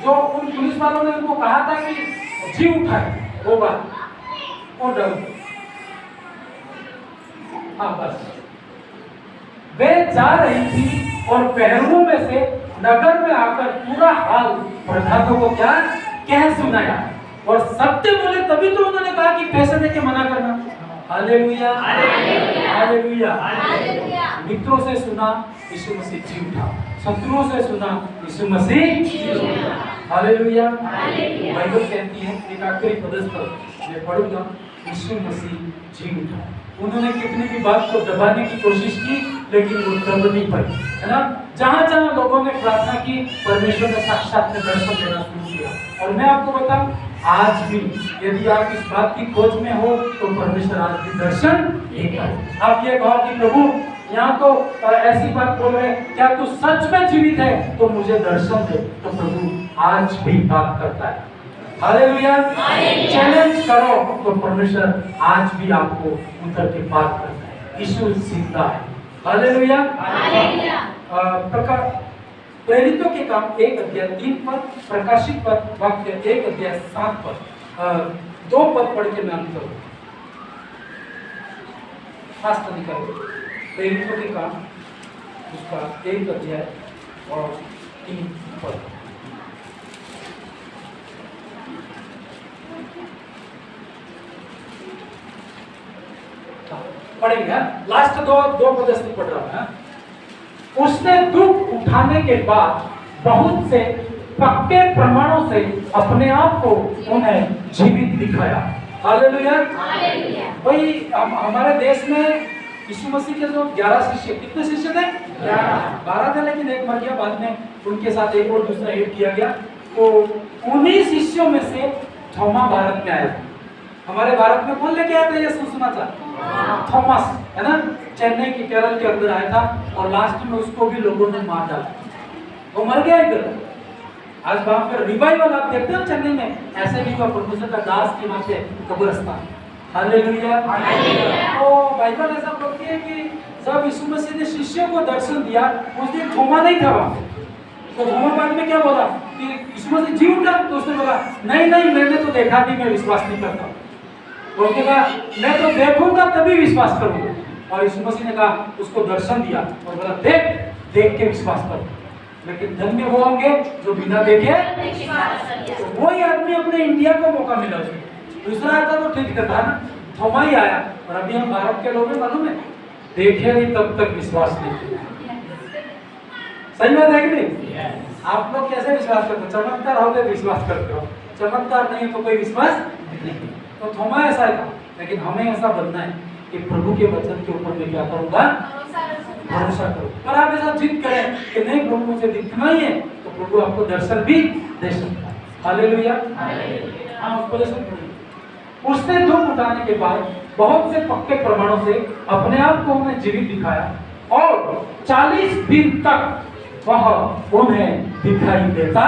जो उन पुलिस वालों ने उनको कहा था कि जी उठा है, वो बात और डाउन दो। हाँ बस वे जा रही थी और पहरुओं में से नगर में आकर पूरा हाल प्रधानों को क्या कह सुनाया और सत्य बोले, तभी तो उन्होंने कहा कि पैसे देके मना करना। हालेलुया। हालेलुया। मित्रों से सुना यीशु मसीह जी उठा, शत्रुओं से सुना यीशु मसीह जी उठा। हालेलुया। बाइबल कहती है, एक आखिरी पदस्थ मैं पढ़ूंगा, यीशु मसीह जी उठा। उन्होंने कितनी भी बात को दबाने की कोशिश की लेकिन वो दब नहीं पाई, है ना। जहां जहां लोगों ने प्रार्थना की परमेश्वर ने साक्षात में दर्शन देना शुरू किया। और मैं आपको बताऊं, आज भी यदि आप इस बात की खोज में हो तो परमेश्वर आज भी दर्शन देगा। आप ये कहो कि प्रभु यहाँ तो ऐसी बात बोल रहे, क्या तू सच में जीवित है तो मुझे दर्शन दे, तो प्रभु आज भी बात करता है। हालेलुया। चैलेंज करो तो परमेश्वर आज भी आपको उतर के बात करता है। यीशु जिंदा है। हालेलुया। प्रेरितों के काम 1 अध्याय 3 पद, प्रकाशित पद वाक्य 1 अध्याय 7 पद, 2 पद पढ़ के मैं अंत करूं। खास तरीका प्रेरितों के काम उसका 1 अध्याय और 3 पद। पढ़ेंगे लास्ट दो पदस्थ पढ़ रहा है। उसने दुख उठाने के बाद बहुत से पक्के प्रमाणों से अपने आप को उन्हें जीवित दिखाया। हालेलुया। भाई हमारे देश में यीशु मसीह के जो 11 शिष्य, कितने शिष्य थे? 12 थे, लेकिन एक मर गया, बाद में उनके साथ एक और दूसरा ऐड किया गया। तो उन्हीं शिष्यों में से थोमा भारत में आया था। हमारे भारत में कौन लेके आया था ये सुसमाचार? थॉमस, है ना। चेन्नई की केरल के अंदर आया था और लास्ट में उसको भी लोगों ने मार डाला, वो मर गया इधर। आज वहां पर रिवाइवल आप देखते हो चेन्नई में, ऐसे भी हुआ प्रोफेसर का दास के वहां पे कब्रिस्तान। हालेलुया। तो बाइबल ऐसा बोलती है कि जब यीशु मसीह ने शिष्यों को दर्शन दिया उस दिन थोमा नहीं था वहां। तो थोमा बाद में क्या बोला कि यीशु मसीह जी उठा? तो उसने बोला नहीं मैंने तो देखा नहीं, मैं विश्वास नहीं करता। उसने कहा मैं तो देखूंगा तभी विश्वास करूंगा। और यीशु मसीह ने कहा, उसको दर्शन दिया और बोला देख के विश्वास करो। लेकिन धन्य वो होंगे जो बिना देखे। तो वही आदमी अपने इंडिया को मौका मिला। दूसरा आता तो ठीक था ना, थोमा ही आया। और अभी हम भारत के लोग मालूम है, देखे नहीं तब तक विश्वास नहीं किया। सही बात है कि नहीं? आप लोग कैसे विश्वास करते हो? चमत्कार होते विश्वास करते हो, चमत्कार नहीं तो कोई विश्वास नहीं। तो थोमा ऐसा था, लेकिन हमें ऐसा बनना है कि प्रभु के वचन के ऊपर मैं क्या करूंगा? भरोसा करूं। पर आप ऐसा जिद करें कि नहीं प्रभु मुझे दिखना ही है, तो प्रभु आपको दर्शन भी दे सकता है। हालेलुया। हाँ, उसको दे सकते हैं। उसने दुख उठाने के बाद बहुत से पक्के प्रमाणों से अपने आप को उन्हें जीवित दिखाया और 40 दिन तक वह उन्हें दिखाई देता।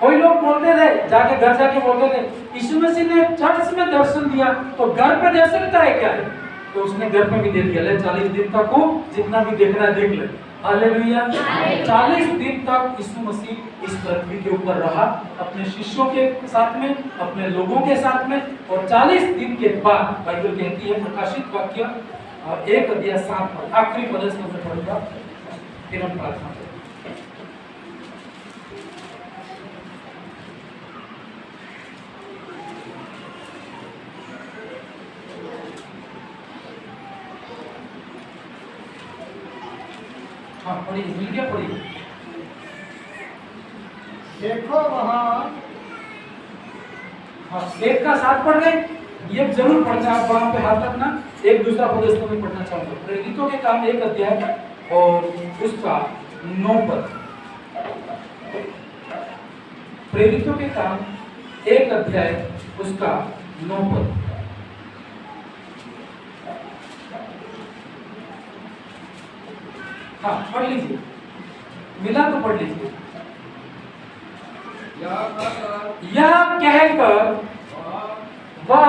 कोई लोग बोलते थे, जाके घर जाके बोलते थे, यीशु मसीह ने चर्च में दर्शन दिया तो घर पे दे सकता है क्या? तो उसने घर पे भी दे दिया, ले 40 दिन तक को जितना भी देखना देख ले। हालेलुया। 40 दिन तक यीशु मसीह इस पृथ्वी के ऊपर रहा, अपने शिष्यों के साथ में, अपने लोगों के साथ में। और 40 दिन के बाद बाइबल कहती है, प्रकाशित वाक्य 1:7 आखिरी पद से मैं पढ़ूंगा, फिर हम प्रार्थना करेंगे। हाँ, पढ़िए, मिल गया, पढ़िए। देखो वहाँ, हाँ, 1 का 7 पढ़ गए। ये जरूर पढ़ना, आप वहां पे हाथ रखना। एक दूसरा पद इसको मैं पढ़ना चाहूंगा। प्रेरितों के काम 1 अध्याय और उसका 9 पद। प्रेरितों के काम 1 अध्याय उसका 9 पद। हाँ, पढ़ लीजिए, मिला तो पढ़ लीजिए। यह कहकर वह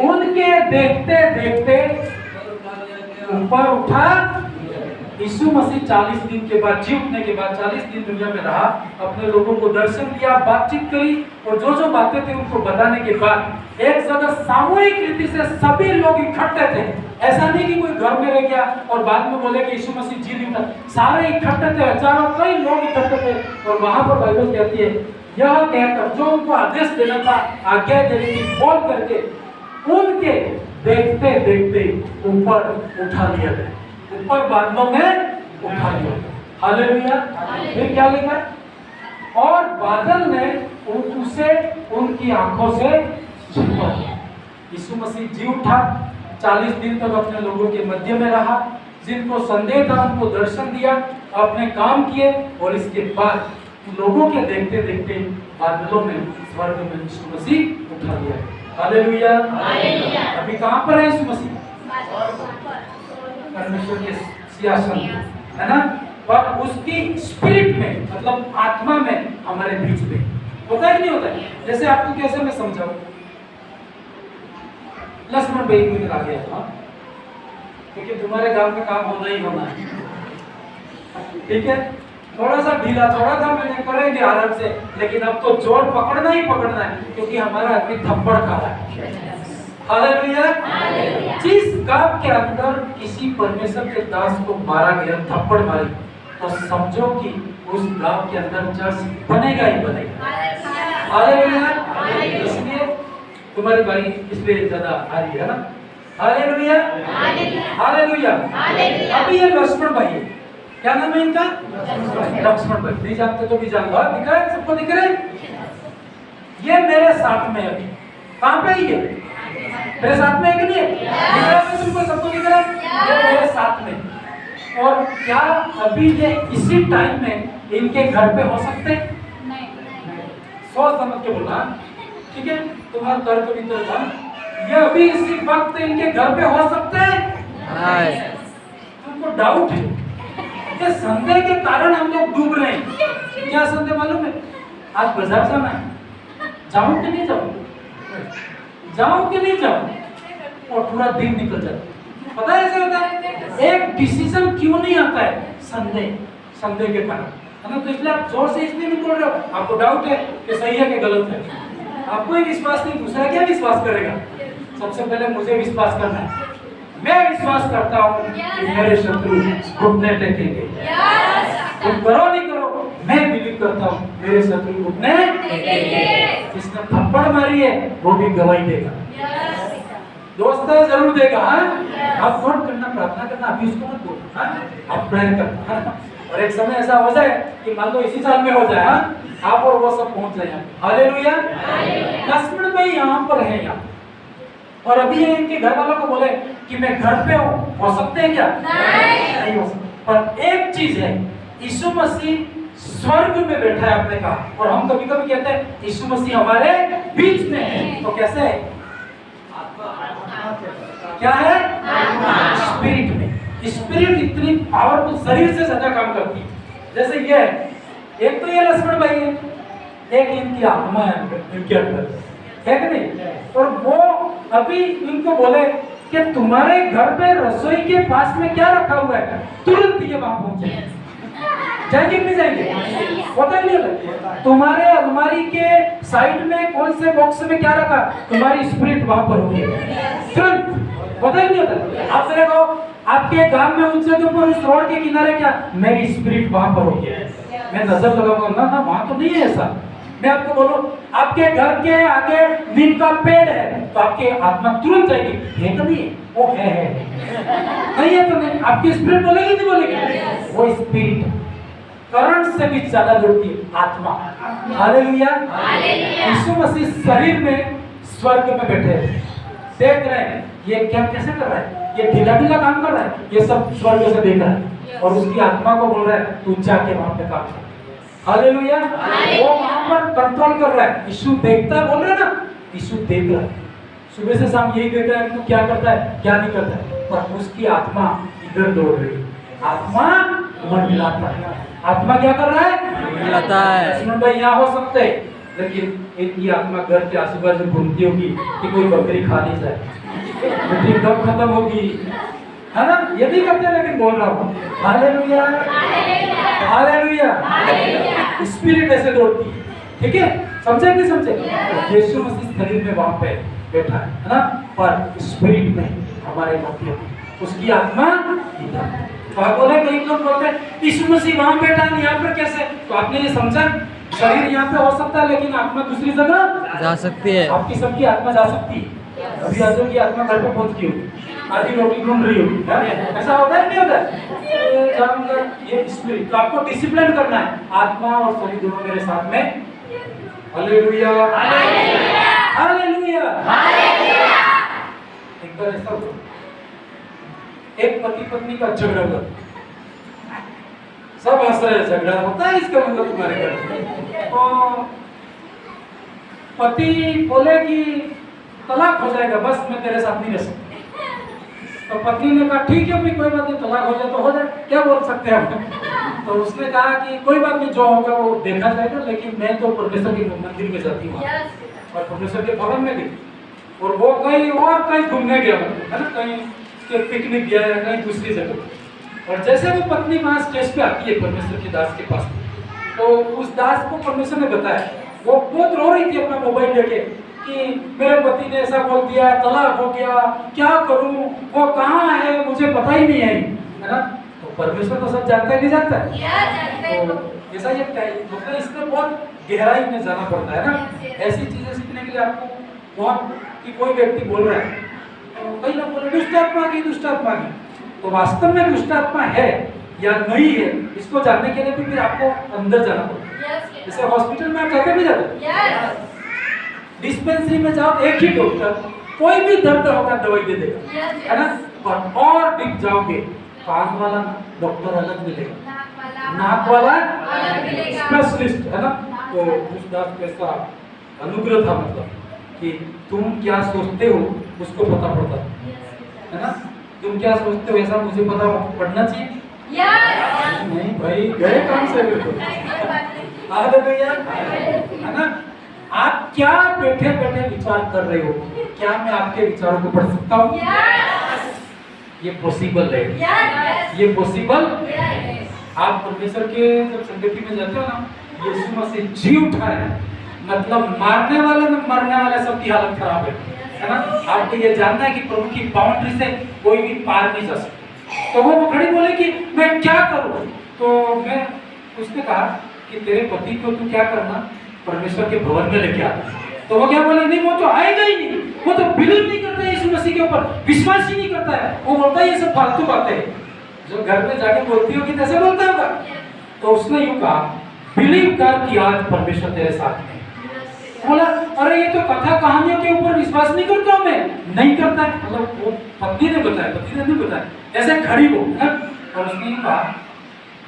उनके देखते देखते ऊपर उठा। यीशु मसीह 40 दिन के बाद, जी उठने के बाद 40 दिन दुनिया में रहा, अपने लोगों को दर्शन दिया, बातचीत करी, और जो जो बातें थी उनको बताने के बाद एक जगह सामूहिक रीति से सभी लोग इकट्ठे थे। ऐसा नहीं कि कोई घर में रह गया और बाद में बोले कि यीशु मसीह जी नहीं उठा। सारे इकट्ठे थे, हजारों कई लोग इकट्ठे थे। और वहां पर बाइबल कहती है, यह कहकर, जो उनको आदेश देना था, आज्ञा देनी थी, बोल करके उनके देखते देखते ऊपर उठा लिया गया, ऊपर बादलों में उठा लिया गया। हालेलुया। फिर क्या लिखा? और बादल ने उसे उनकी आंखों से छिपा दिया। यीशु मसीह जी उठा, 40 दिन तक अपने लोगों के मध्य में रहा, जिनको संदेह था उनको दर्शन दिया, अपने काम किए, और इसके बाद लोगों के देखते देखते बादलों में, स्वर्ग में यीशु मसीह उठा लिया। हालेलुया। अभी कहां पर है यीशु मसीह? परमेश्वर के सिंहासन, है ना? और उसकी स्पिरिट में, मतलब आत्मा में हमारे बीच में होता है कि नहीं होता है? जैसे आपको कैसे मैं समझाऊं? लक्ष्मण भाई को आ गया था, क्योंकि तुम्हारे गांव में काम होना ही होना है, ठीक है? थोड़ा सा ढीला थोड़ा था, मैंने करेंगे आराम से, लेकिन अब तो जोर पकड़ना ही पकड़ना है, क्योंकि हमारा आदमी थप्पड़ खा रहा है। हालेलुया। जिस गांव के अंदर किसी परमेश्वर के दास को मारा गया, थप्पड़ मारी, तो समझो कि उस गांव के अंदर चर्च बनेगा ही बनेगा। हालेलुया। इसलिए तुम्हारी बारी इसलिए ज्यादा आ रही है ना। हालेलुया। हालेलुया। अभी ये लक्ष्मण भाई है, क्या नाम है इनका? लक्ष्मण भाई। नहीं जानते तो भी जान लो, दिख रहा है सबको, दिख रहा है? ये मेरे साथ में अभी कहां पे ही है? मेरे साथ में है कि नहीं है? दिख रहा है तुमको, सबको दिख रहा है? ये मेरे साथ में। और क्या अभी ये इसी टाइम में इनके घर पे हो सकते हैं? सोच समझ के बोलना, ठीक है? तुम्हारा तर्क भी तो था, ये अभी इसी वक्त इनके घर पे हो सकते हैं? तुमको डाउट है? ये संदेह के कारण हम लोग डूब रहे हैं। क्या संदेह मालूम है? आज बाजार जाना है, जाऊं कि नहीं जाऊं, जाऊं कि नहीं जाऊं, और पूरा दिन निकल जाता है। पता है ऐसे होता है? एक डिसीजन क्यों नहीं आता है? संदेह के कारण, है ना? तो इसलिए आप जोर से इसलिए नहीं बोल रहे हो, आपको डाउट है कि सही है कि गलत है। आपको ही विश्वास नहीं, दूसरा क्या विश्वास करेगा? सबसे पहले मुझे विश्वास करना है। मैं विश्वास करता हूँ कि मेरे शत्रु घुटने टेकेंगे। तुम करो नहीं करो, मैं बिलीव करता हूँ मेरे शत्रु घुटने टेकेंगे। जिसने थप्पड़ मारी है वो भी गवाही देगा, दोस्त जरूर देगा। आप नोट करना, प्रार्थना करना, अभी उसको मत बोलो, आप प्रेयर करना। और एक समय ऐसा हो जाए कि मान लो इसी साल में हो जाए, आप और वो सब पहुंच जाए। हालेलुया। लक्ष्मण भाई यहाँ पर है, यहाँ और अभी ये इनके घर वालों को बोले कि मैं घर पे हूँ, हो सकते हैं क्या? नहीं हो सकते। पर एक चीज है, यीशु मसीह स्वर्ग में बैठा है अपने कहा, और हम कभी कभी कहते हैं यीशु मसीह हमारे बीच में है। तो कैसे है? क्या है? स्पिरिट में। स्पिरिट इतनी पावरफुल, शरीर से ज्यादा काम करती है। जैसे ये है, एक तो ये लक्ष्मण भाई है, एक इनकी आत्मा है इनके अंदर, है कि नहीं? और वो अभी इनको बोले कि तुम्हारे घर पे रसोई के पास में क्या रखा हुआ है, तुरंत ये वहां पहुंचे। जाएंगे नहीं जाएंगे? पता नहीं होता। तुम्हारे अलमारी के साइड में कौन से बॉक्स में क्या रखा, तुम्हारी स्पिरिट वहां पर होगी तुरंत, पता ही नहीं होता। आप देखो आपके गांव में उस जगह पर, उस रोड के किनारे क्या, मेरी स्पिरिट वहां पर होगी, मैं नजर लगाऊंगा ना, वहां तो नहीं है ऐसा। मैं आपको बोलूं, आपके घर के आगे नीम का पेड़ है तो आपकी आत्मा तुरंत जाएगी, है तो नहीं? वो है नहीं है तो नहीं, आपकी स्पिरिट बोलेगी नहीं बोलेगी? वो स्पिरिट करंट से भी ज्यादा जुड़ती है आत्मा। हालेलुया। यीशु मसीह शरीर में स्वर्ग में बैठे हैं, देख रहे हैं ये क्या कैसे कर रहा है, ये ढीला ढीला काम कर रहा है, ये सब स्वर्ग से देख रहा है, और उसकी आत्मा को बोल रहा है तू जाके वहां पे काम कर। हालेलुया। वो वहां पर कंट्रोल कर रहा है। यीशु देखता है, बोल रहा है ना, यीशु देख रहा है, सुबह से शाम यही देख रहा है कि तू क्या करता है क्या नहीं करता है, पर उसकी आत्मा इधर दौड़ रही है। आत्मा मंडलाता है। आत्मा क्या कर रहा है? मंडलाता है। लक्ष्मण भाई यहाँ हो सकते हैं, लेकिन इनकी आत्मा घर के आजू बाजू घूमती होगी कि कोई बकरी खा नहीं जाए, मिट्टी कब खत्म होगी, है ना? ये भी करते हैं, लेकिन बोल रहा हूँ हालेलुया हालेलुया। स्पिरिट ऐसे दौड़ती है, ठीक है? समझे नहीं समझे? यीशु मसीह शरीर में वहां पे बैठा है ना, पर स्पिरिट में हमारे मध्य उसकी आत्मा इधर। तो आप बोले, कई लोग बोलते हैं यीशु मसीह वहां बैठा है, यहाँ पर कैसे? तो आपने ये समझा, शरीर यहाँ पे हो सकता है लेकिन आत्मा दूसरी जगह जा सकती है। आपकी सबकी आत्मा जा सकती है। अभी आज की आत्मा घर पे पहुंच गई होगी, आधी रोटी ढूंढ रही होगी, ऐसा होता है नहीं होता? ये स्पिरिट, तो आपको डिसिप्लिन करना है, आत्मा और शरीर दोनों मेरे साथ में। Hallelujah hallelujah hallelujah. एक बार ऐसा हुआ, एक पति पत्नी का झगड़ा हुआ, सब हंस रहे, झगड़ा होता है इसका मतलब तुम्हारे घर में। तो पति बोले कि तलाक हो जाएगा, बस मैं तेरे साथ नहीं रह सकता। तो पत्नी ने कहा ठीक है, कोई बात नहीं, तलाक हो जाए तो हो जाए, क्या बोल सकते हैं हम। तो उसने कहा कि कोई बात नहीं, जो होगा वो देखा जाएगा, लेकिन मैं तो परमेश्वर के मंदिर में जाती हूँ और परमेश्वर के भवन में गई, और वो कहीं और कहीं घूमने गया, है ना, कहीं पिकनिक गया या कहीं दूसरी जगह। और जैसे वो पत्नी वहां स्टेज पे आती है परमेश्वर के दास के पास, तो उस दास को परमेश्वर ने बताया, वो बहुत रो रही थी अपना मोबाइल लेके कि मेरे पति ने ऐसा बोल दिया, तलाक हो गया, क्या करूं, वो कहाँ है, मुझे पता ही नहीं है ना। तो परमेश्वर तो सब जानता है, नहीं जानता है? तो ऐसा ये मतलब इसमें बहुत गहराई में जाना पड़ता है ना। ऐसी चीजें सीखने के लिए आपको बहुत, कि कोई व्यक्ति बोल रहा है तो कई लोग बोले दुष्ट आत्मा की, तो वास्तव में दुष्ट आत्मा है या नहीं है, इसको जानने के लिए भी फिर आपको अंदर जाना पड़ता है। जैसे हॉस्पिटल में आप जाते भी जाते, डिस्पेंसरी में जाओ, एक ही डॉक्टर कोई भी दर्द होगा दवाई दे देगा, है ना, पर और डीप जाओगे कान वाला डॉक्टर अलग मिलेगा, नाक वाला स्पेशलिस्ट, है ना। तो उस दास कैसा अनुग्रह था, मतलब कि तुम क्या सोचते हो उसको पता पड़ता है ना, तुम क्या सोचते हो ऐसा मुझे पता पड़ना चाहिए। नहीं भाई, गए काम से है ना। आप क्या बैठे बैठे विचार कर रहे हो, क्या मैं आपके विचारों को पढ़ सकता हूँ? ये पॉसिबल है, ये पॉसिबल। आप परमेश्वर के जब संगति में जाते हो ना, यीशु मसीह जी उठा है, मतलब मारने वाले न मरने वाले सबकी हालत खराब है ना। आपको ये जानना है कि प्रभु की बाउंड्री से कोई भी पार नहीं जा सकता। तो वो खड़ी बोले कि मैं क्या करूं? तो मैं उसने कहा कि तेरे पति को तू क्या करना, परमेश्वर के भवन में लेके आ। तो वो क्या बोले, नहीं वो तो आएगा ही नहीं, वो तो बिलीव नहीं करता है यीशु मसीह के ऊपर, विश्वास ही नहीं करता है, वो बोलता है ये सब फालतू बातें जो घर में जाके बोलती होगी कैसे बोलता होगा। तो उसने यूं कहा, बिलीव कर कि आज परमेश्वर तेरे साथ है। बोला अरे ये तो कथा कहानियों के ऊपर विश्वास नहीं करता हूं, मैं नहीं करता है, मतलब वो पत्नी ने बताया, पति ने नहीं बताया, ऐसे खड़ी हो, और उसने कहा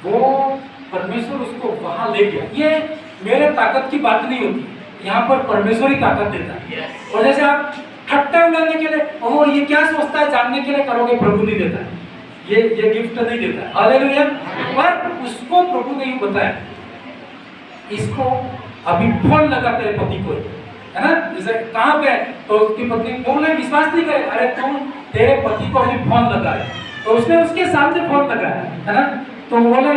वो परमेश्वर उसको वहां ले गया। ये मेरे ताकत की बात नहीं होती, यहाँ पर परमेश्वर ही ताकत देता है। और जैसे आप ठट्टा उड़ाने के लिए, ओह ये क्या सोचता है जानने के लिए करोगे, प्रभु नहीं देता है, ये गिफ्ट नहीं देता है। हालेलुया। पर उसको प्रभु ने यूं बताया, इसको अभी फोन लगा तेरे पति को, है ना, जैसे कहाँ पे है, तो उसकी पत्नी बोले विश्वास नहीं करे, अरे तुम तेरे पति को अभी फोन लगा है, तो उसने उसके सामने फोन लगाया, है ना, तो बोले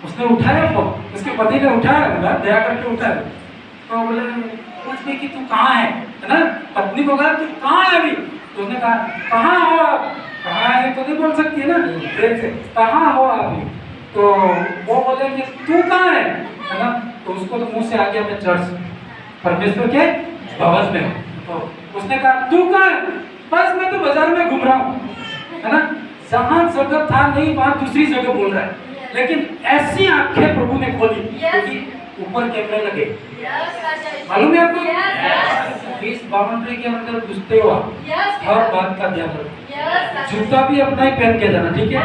उसने उठाया फोन, उसके पति ने उठाया, बोला दया करके उठाया, तो बोले पूछ भी कि तू कहाँ है ना, पत्नी को कहा तू कहाँ है अभी, तो उसने कहा कहाँ हो आप, कहाँ है तो नहीं बोल सकती है ना, प्रेम से कहाँ हो अभी, तो वो बोले कि तू कहाँ है ना, तो उसको तो मुंह से आ गया मैं चर्च परमेश्वर के भवन में, तो उसने कहा तू कहाँ है, बस मैं तो बाजार में घूम रहा हूँ, है ना, जहाँ जगह था नहीं वहाँ दूसरी जगह बोल रहा है, लेकिन ऐसी आंखें प्रभु ने खोली क्योंकि ऊपर कैमरे लगे, मालूम है आपको, इस बाउंड्री के अंदर घुसते हो आप हर बात का ध्यान रखो, जूता भी अपना ही पहन के जाना, ठीक है,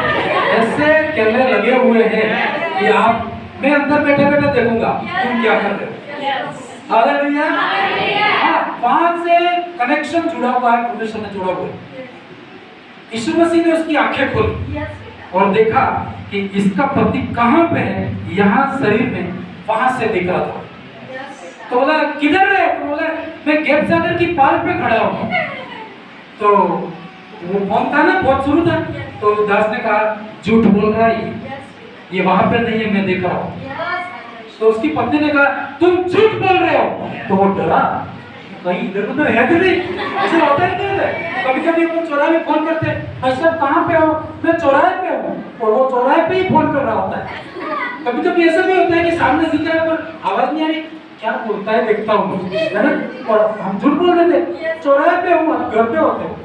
ऐसे कैमरे लगे हुए हैं कि आप, मैं अंदर बैठे बैठे देखूंगा तुम क्या कर रहे हो। हालेलुया। हाँ, वहां से कनेक्शन जुड़ा हुआ है, परमेश्वर ने जुड़ा हुआ है। यीशु मसीह ने उसकी आंखें खोली और देखा कि इसका पति कहाँ पे है, यहाँ शरीर में, वहां से दिख रहा था, तो बोला किधर है, तो बोला मैं गेट सागर की पाल पे खड़ा हूँ, तो वो फोन था ना, बहुत शुरू था, तो दास ने कहा झूठ बोल रहा है ये वहां पे नहीं है, मैं देख रहा हूँ, तो उसकी पत्नी ने कहा तुम झूठ बोल रहे हो, तो वो डरा, कहीं इधर उधर है तो नहीं, ऐसे होता ही नहीं है, कभी कभी वो चौराहे में फोन करते हैं, भाई साहब कहाँ पे हो, मैं चौराहे पे हूँ, और वो चौराहे पे ही फोन कर रहा होता है। कभी कभी ऐसा भी होता है कि सामने दिख रहा है पर आवाज नहीं आ रही, क्या बोलता है देखता हूँ, है ना, और हम झूठ बोल रहे थे, चौराहे पे हूँ, घर पे होते हैं,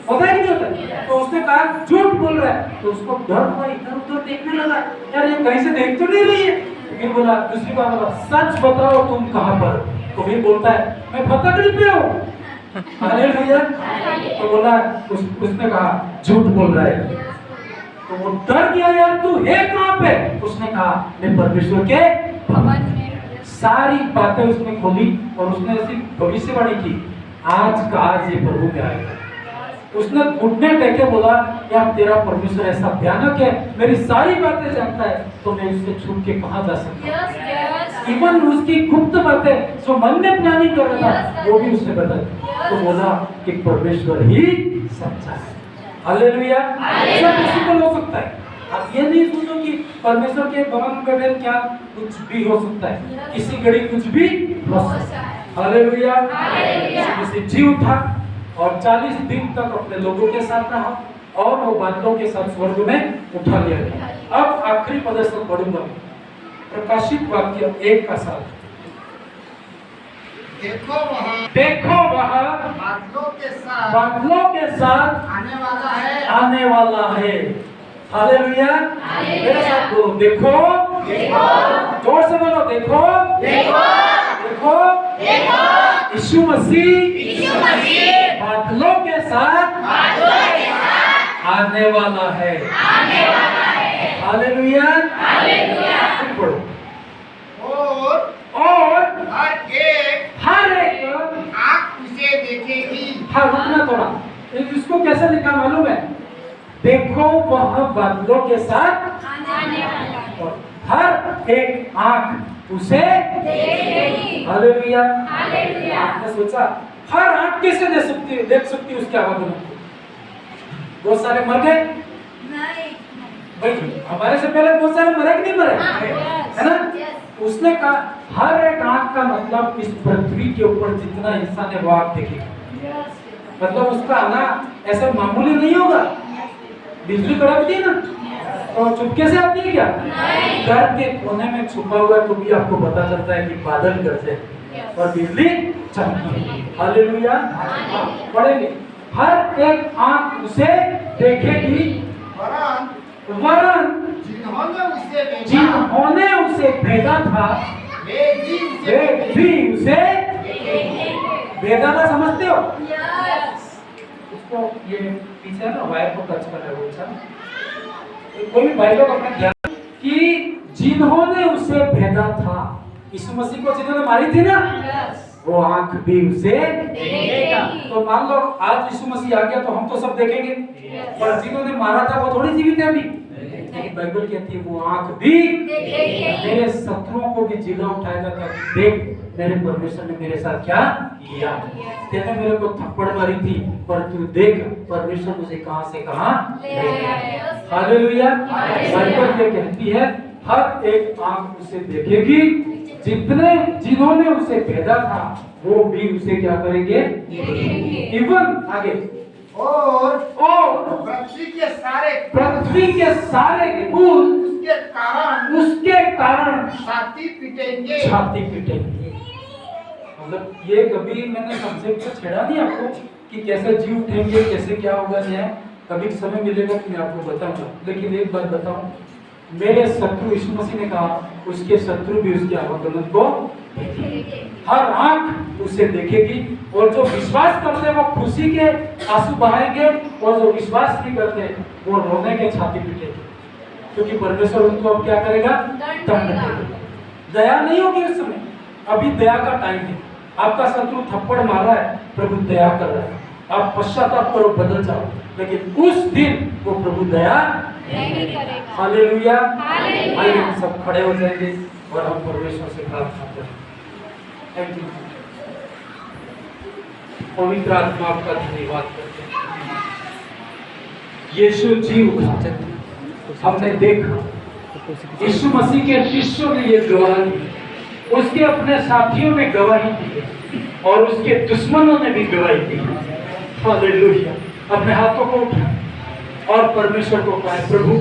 होता है कि नहीं होता, तो उसने कहा झूठ बोल रहा है, तो उसको डर हुआ, इधर उधर देखने लगा, यार ये कहीं से देख तो नहीं रही है, फिर बोला दूसरी बार बोला सच बताओ तुम कहाँ पर, तो फिर बोलता है मैं फतेहगढ़ पे हूँ। हालेलुया। तो बोला उसने कहा झूठ बोल रहा है, तो वो डर गया, यार तू है कहाँ पे, उसने कहा मैं परमेश्वर के भवन में। सारी बातें उसने खोली और उसने ऐसी भविष्यवाणी की, आज का आज ये प्रभु में आएगा। उसने घुटने टेके बोला यार तेरा परमेश्वर ऐसा भयानक है, मेरी सारी बातें जानता है, तो मैं उससे छूट के कहाँ जा सकता हूँ। इवन उसकी गुप्त बातें जो मन में प्लानिंग कर रहा था वो भी उसने बताया, तो बोला कि परमेश्वर ही सच्चा है। हालेलुया। ऐसा पॉसिबल हो सकता है, आप ये नहीं सोचो कि परमेश्वर के भवन में क्या कुछ भी हो सकता है, किसी घड़ी कुछ भी हो सकता है। हालेलुया। जी उठा और 40 दिन तक अपने लोगों के साथ रहा और वो बादलों के साथ स्वर्ग में उठा लिया गया। अब आखिरी प्रदर्शन पढ़ूंगा, प्रकाशित वाक्य 1 का 7। देखो वहाँ बादलों के साथ आने वाला है। हालेलुया। मेरे साथ बोलो देखो, जोर से बोलो देखो, देखो यीशु मसीह बादलों के साथ आने वाला है। हालेलुया। पढ़ो। और हर एक आँख उसे देखेगी। हाँ रुकना थोड़ा, इसको कैसे लिखा मालूम है, देखो वह बादलों के साथ और हर एक आँख उसे देखेगी। हालेलुया। आपने सोचा हर आँख कैसे देख सकती है उसके आवाज में? बहुत सारे मर गए भाई, हमारे से पहले बहुत सारे मरे कि नहीं मरे, है ना? उसने कहा हर एक आँख का मतलब इस पृथ्वी के ऊपर जितना इंसान है वो आँख देखेगा। मतलब उसका आना ऐसा मामूली नहीं होगा। बिजली कड़कती है ना तो चुपके से आती है क्या? घर के कोने में छुपा हुआ तो भी आपको पता चलता है कि बादल गरजे और बिजली चमकी। हालेलुया। पढ़ेंगे हर एक आँख उसे देखेगी, वरन जिन्होंने उसे भेजा था वे भी उसे भेजा। समझते हो? उसको ये पीछे है ना वायर को टच कर रहे हो, कोई भी भाई लोग अपना ध्यान कि जिन्होंने उसे भेदा था, यीशु मसीह को जिन्होंने मारी थी ना, वो आंख भी उसे देखेगा। तो मान लो आज यीशु मसीह आ गया तो हम तो सब देखेंगे, पर जिन्होंने मारा था वो थोड़ी जीवित है अभी। लेकिन बाइबल कहती है वो आंख भी मेरे शत्रुओं को भी जिला उठाएगा कि देख मेरे परमेश्वर ने मेरे साथ क्या किया। तेने मेरे को थप्पड़ मारी थी, पर तू देख परमेश्वर मुझे कहां से कहां ले आया। हालेलुया। बाइबल ये कहती है हर एक आंख उसे देखेगी, जिन्होंने उसे भेजा था वो भी उसे क्या करेंगे, इवन आगे और पृथ्वी के सारे कुल उसके कारण छाती पीटेंगे। मतलब ये कभी मैंने कंसेप्ट को छेड़ा नहीं आपको कि कैसे जीव उठेंगे, कैसे क्या होगा न्याय, कभी समय मिलेगा तो मैं आपको बताऊंगा। लेकिन एक बात बताऊं, मेरे शत्रु यीशु मसीह ने कहा उसके शत्रु भी उसके आगमन को हर आंख उसे देखेगी, और जो विश्वास करते हैं वो खुशी के आंसू बहाएंगे, और जो विश्वास नहीं करते वो रोने के छाती पीटेंगे, क्योंकि परमेश्वर उनको अब क्या करेगा, दंड देगा। दया नहीं होगी उस समय, अभी दया का टाइम है। आपका शत्रु थप्पड़ मार रहा है, प्रभु दया कर रहा है, आप पश्चाताप करो, बदल जाओ, लेकिन उस दिन वो प्रभु दया नहीं करेगा। हालेलुया। हालेलुया। आइए हम सब खड़े हो जाएंगे और हम परमेश्वर से प्रार्थना करें। थैंक यू पवित्र आत्मा, आपका धन्यवाद करते हैं। यीशु जी उठा, हमने देखा यीशु मसीह के शिष्यों ने ये गवाही दी, उसके अपने साथियों ने गवाही दी, और उसके दुश्मनों ने भी गवाही दी। हालेलुया। अपने हाथों को उठाएं और परमेश्वर को कहें, प्रभु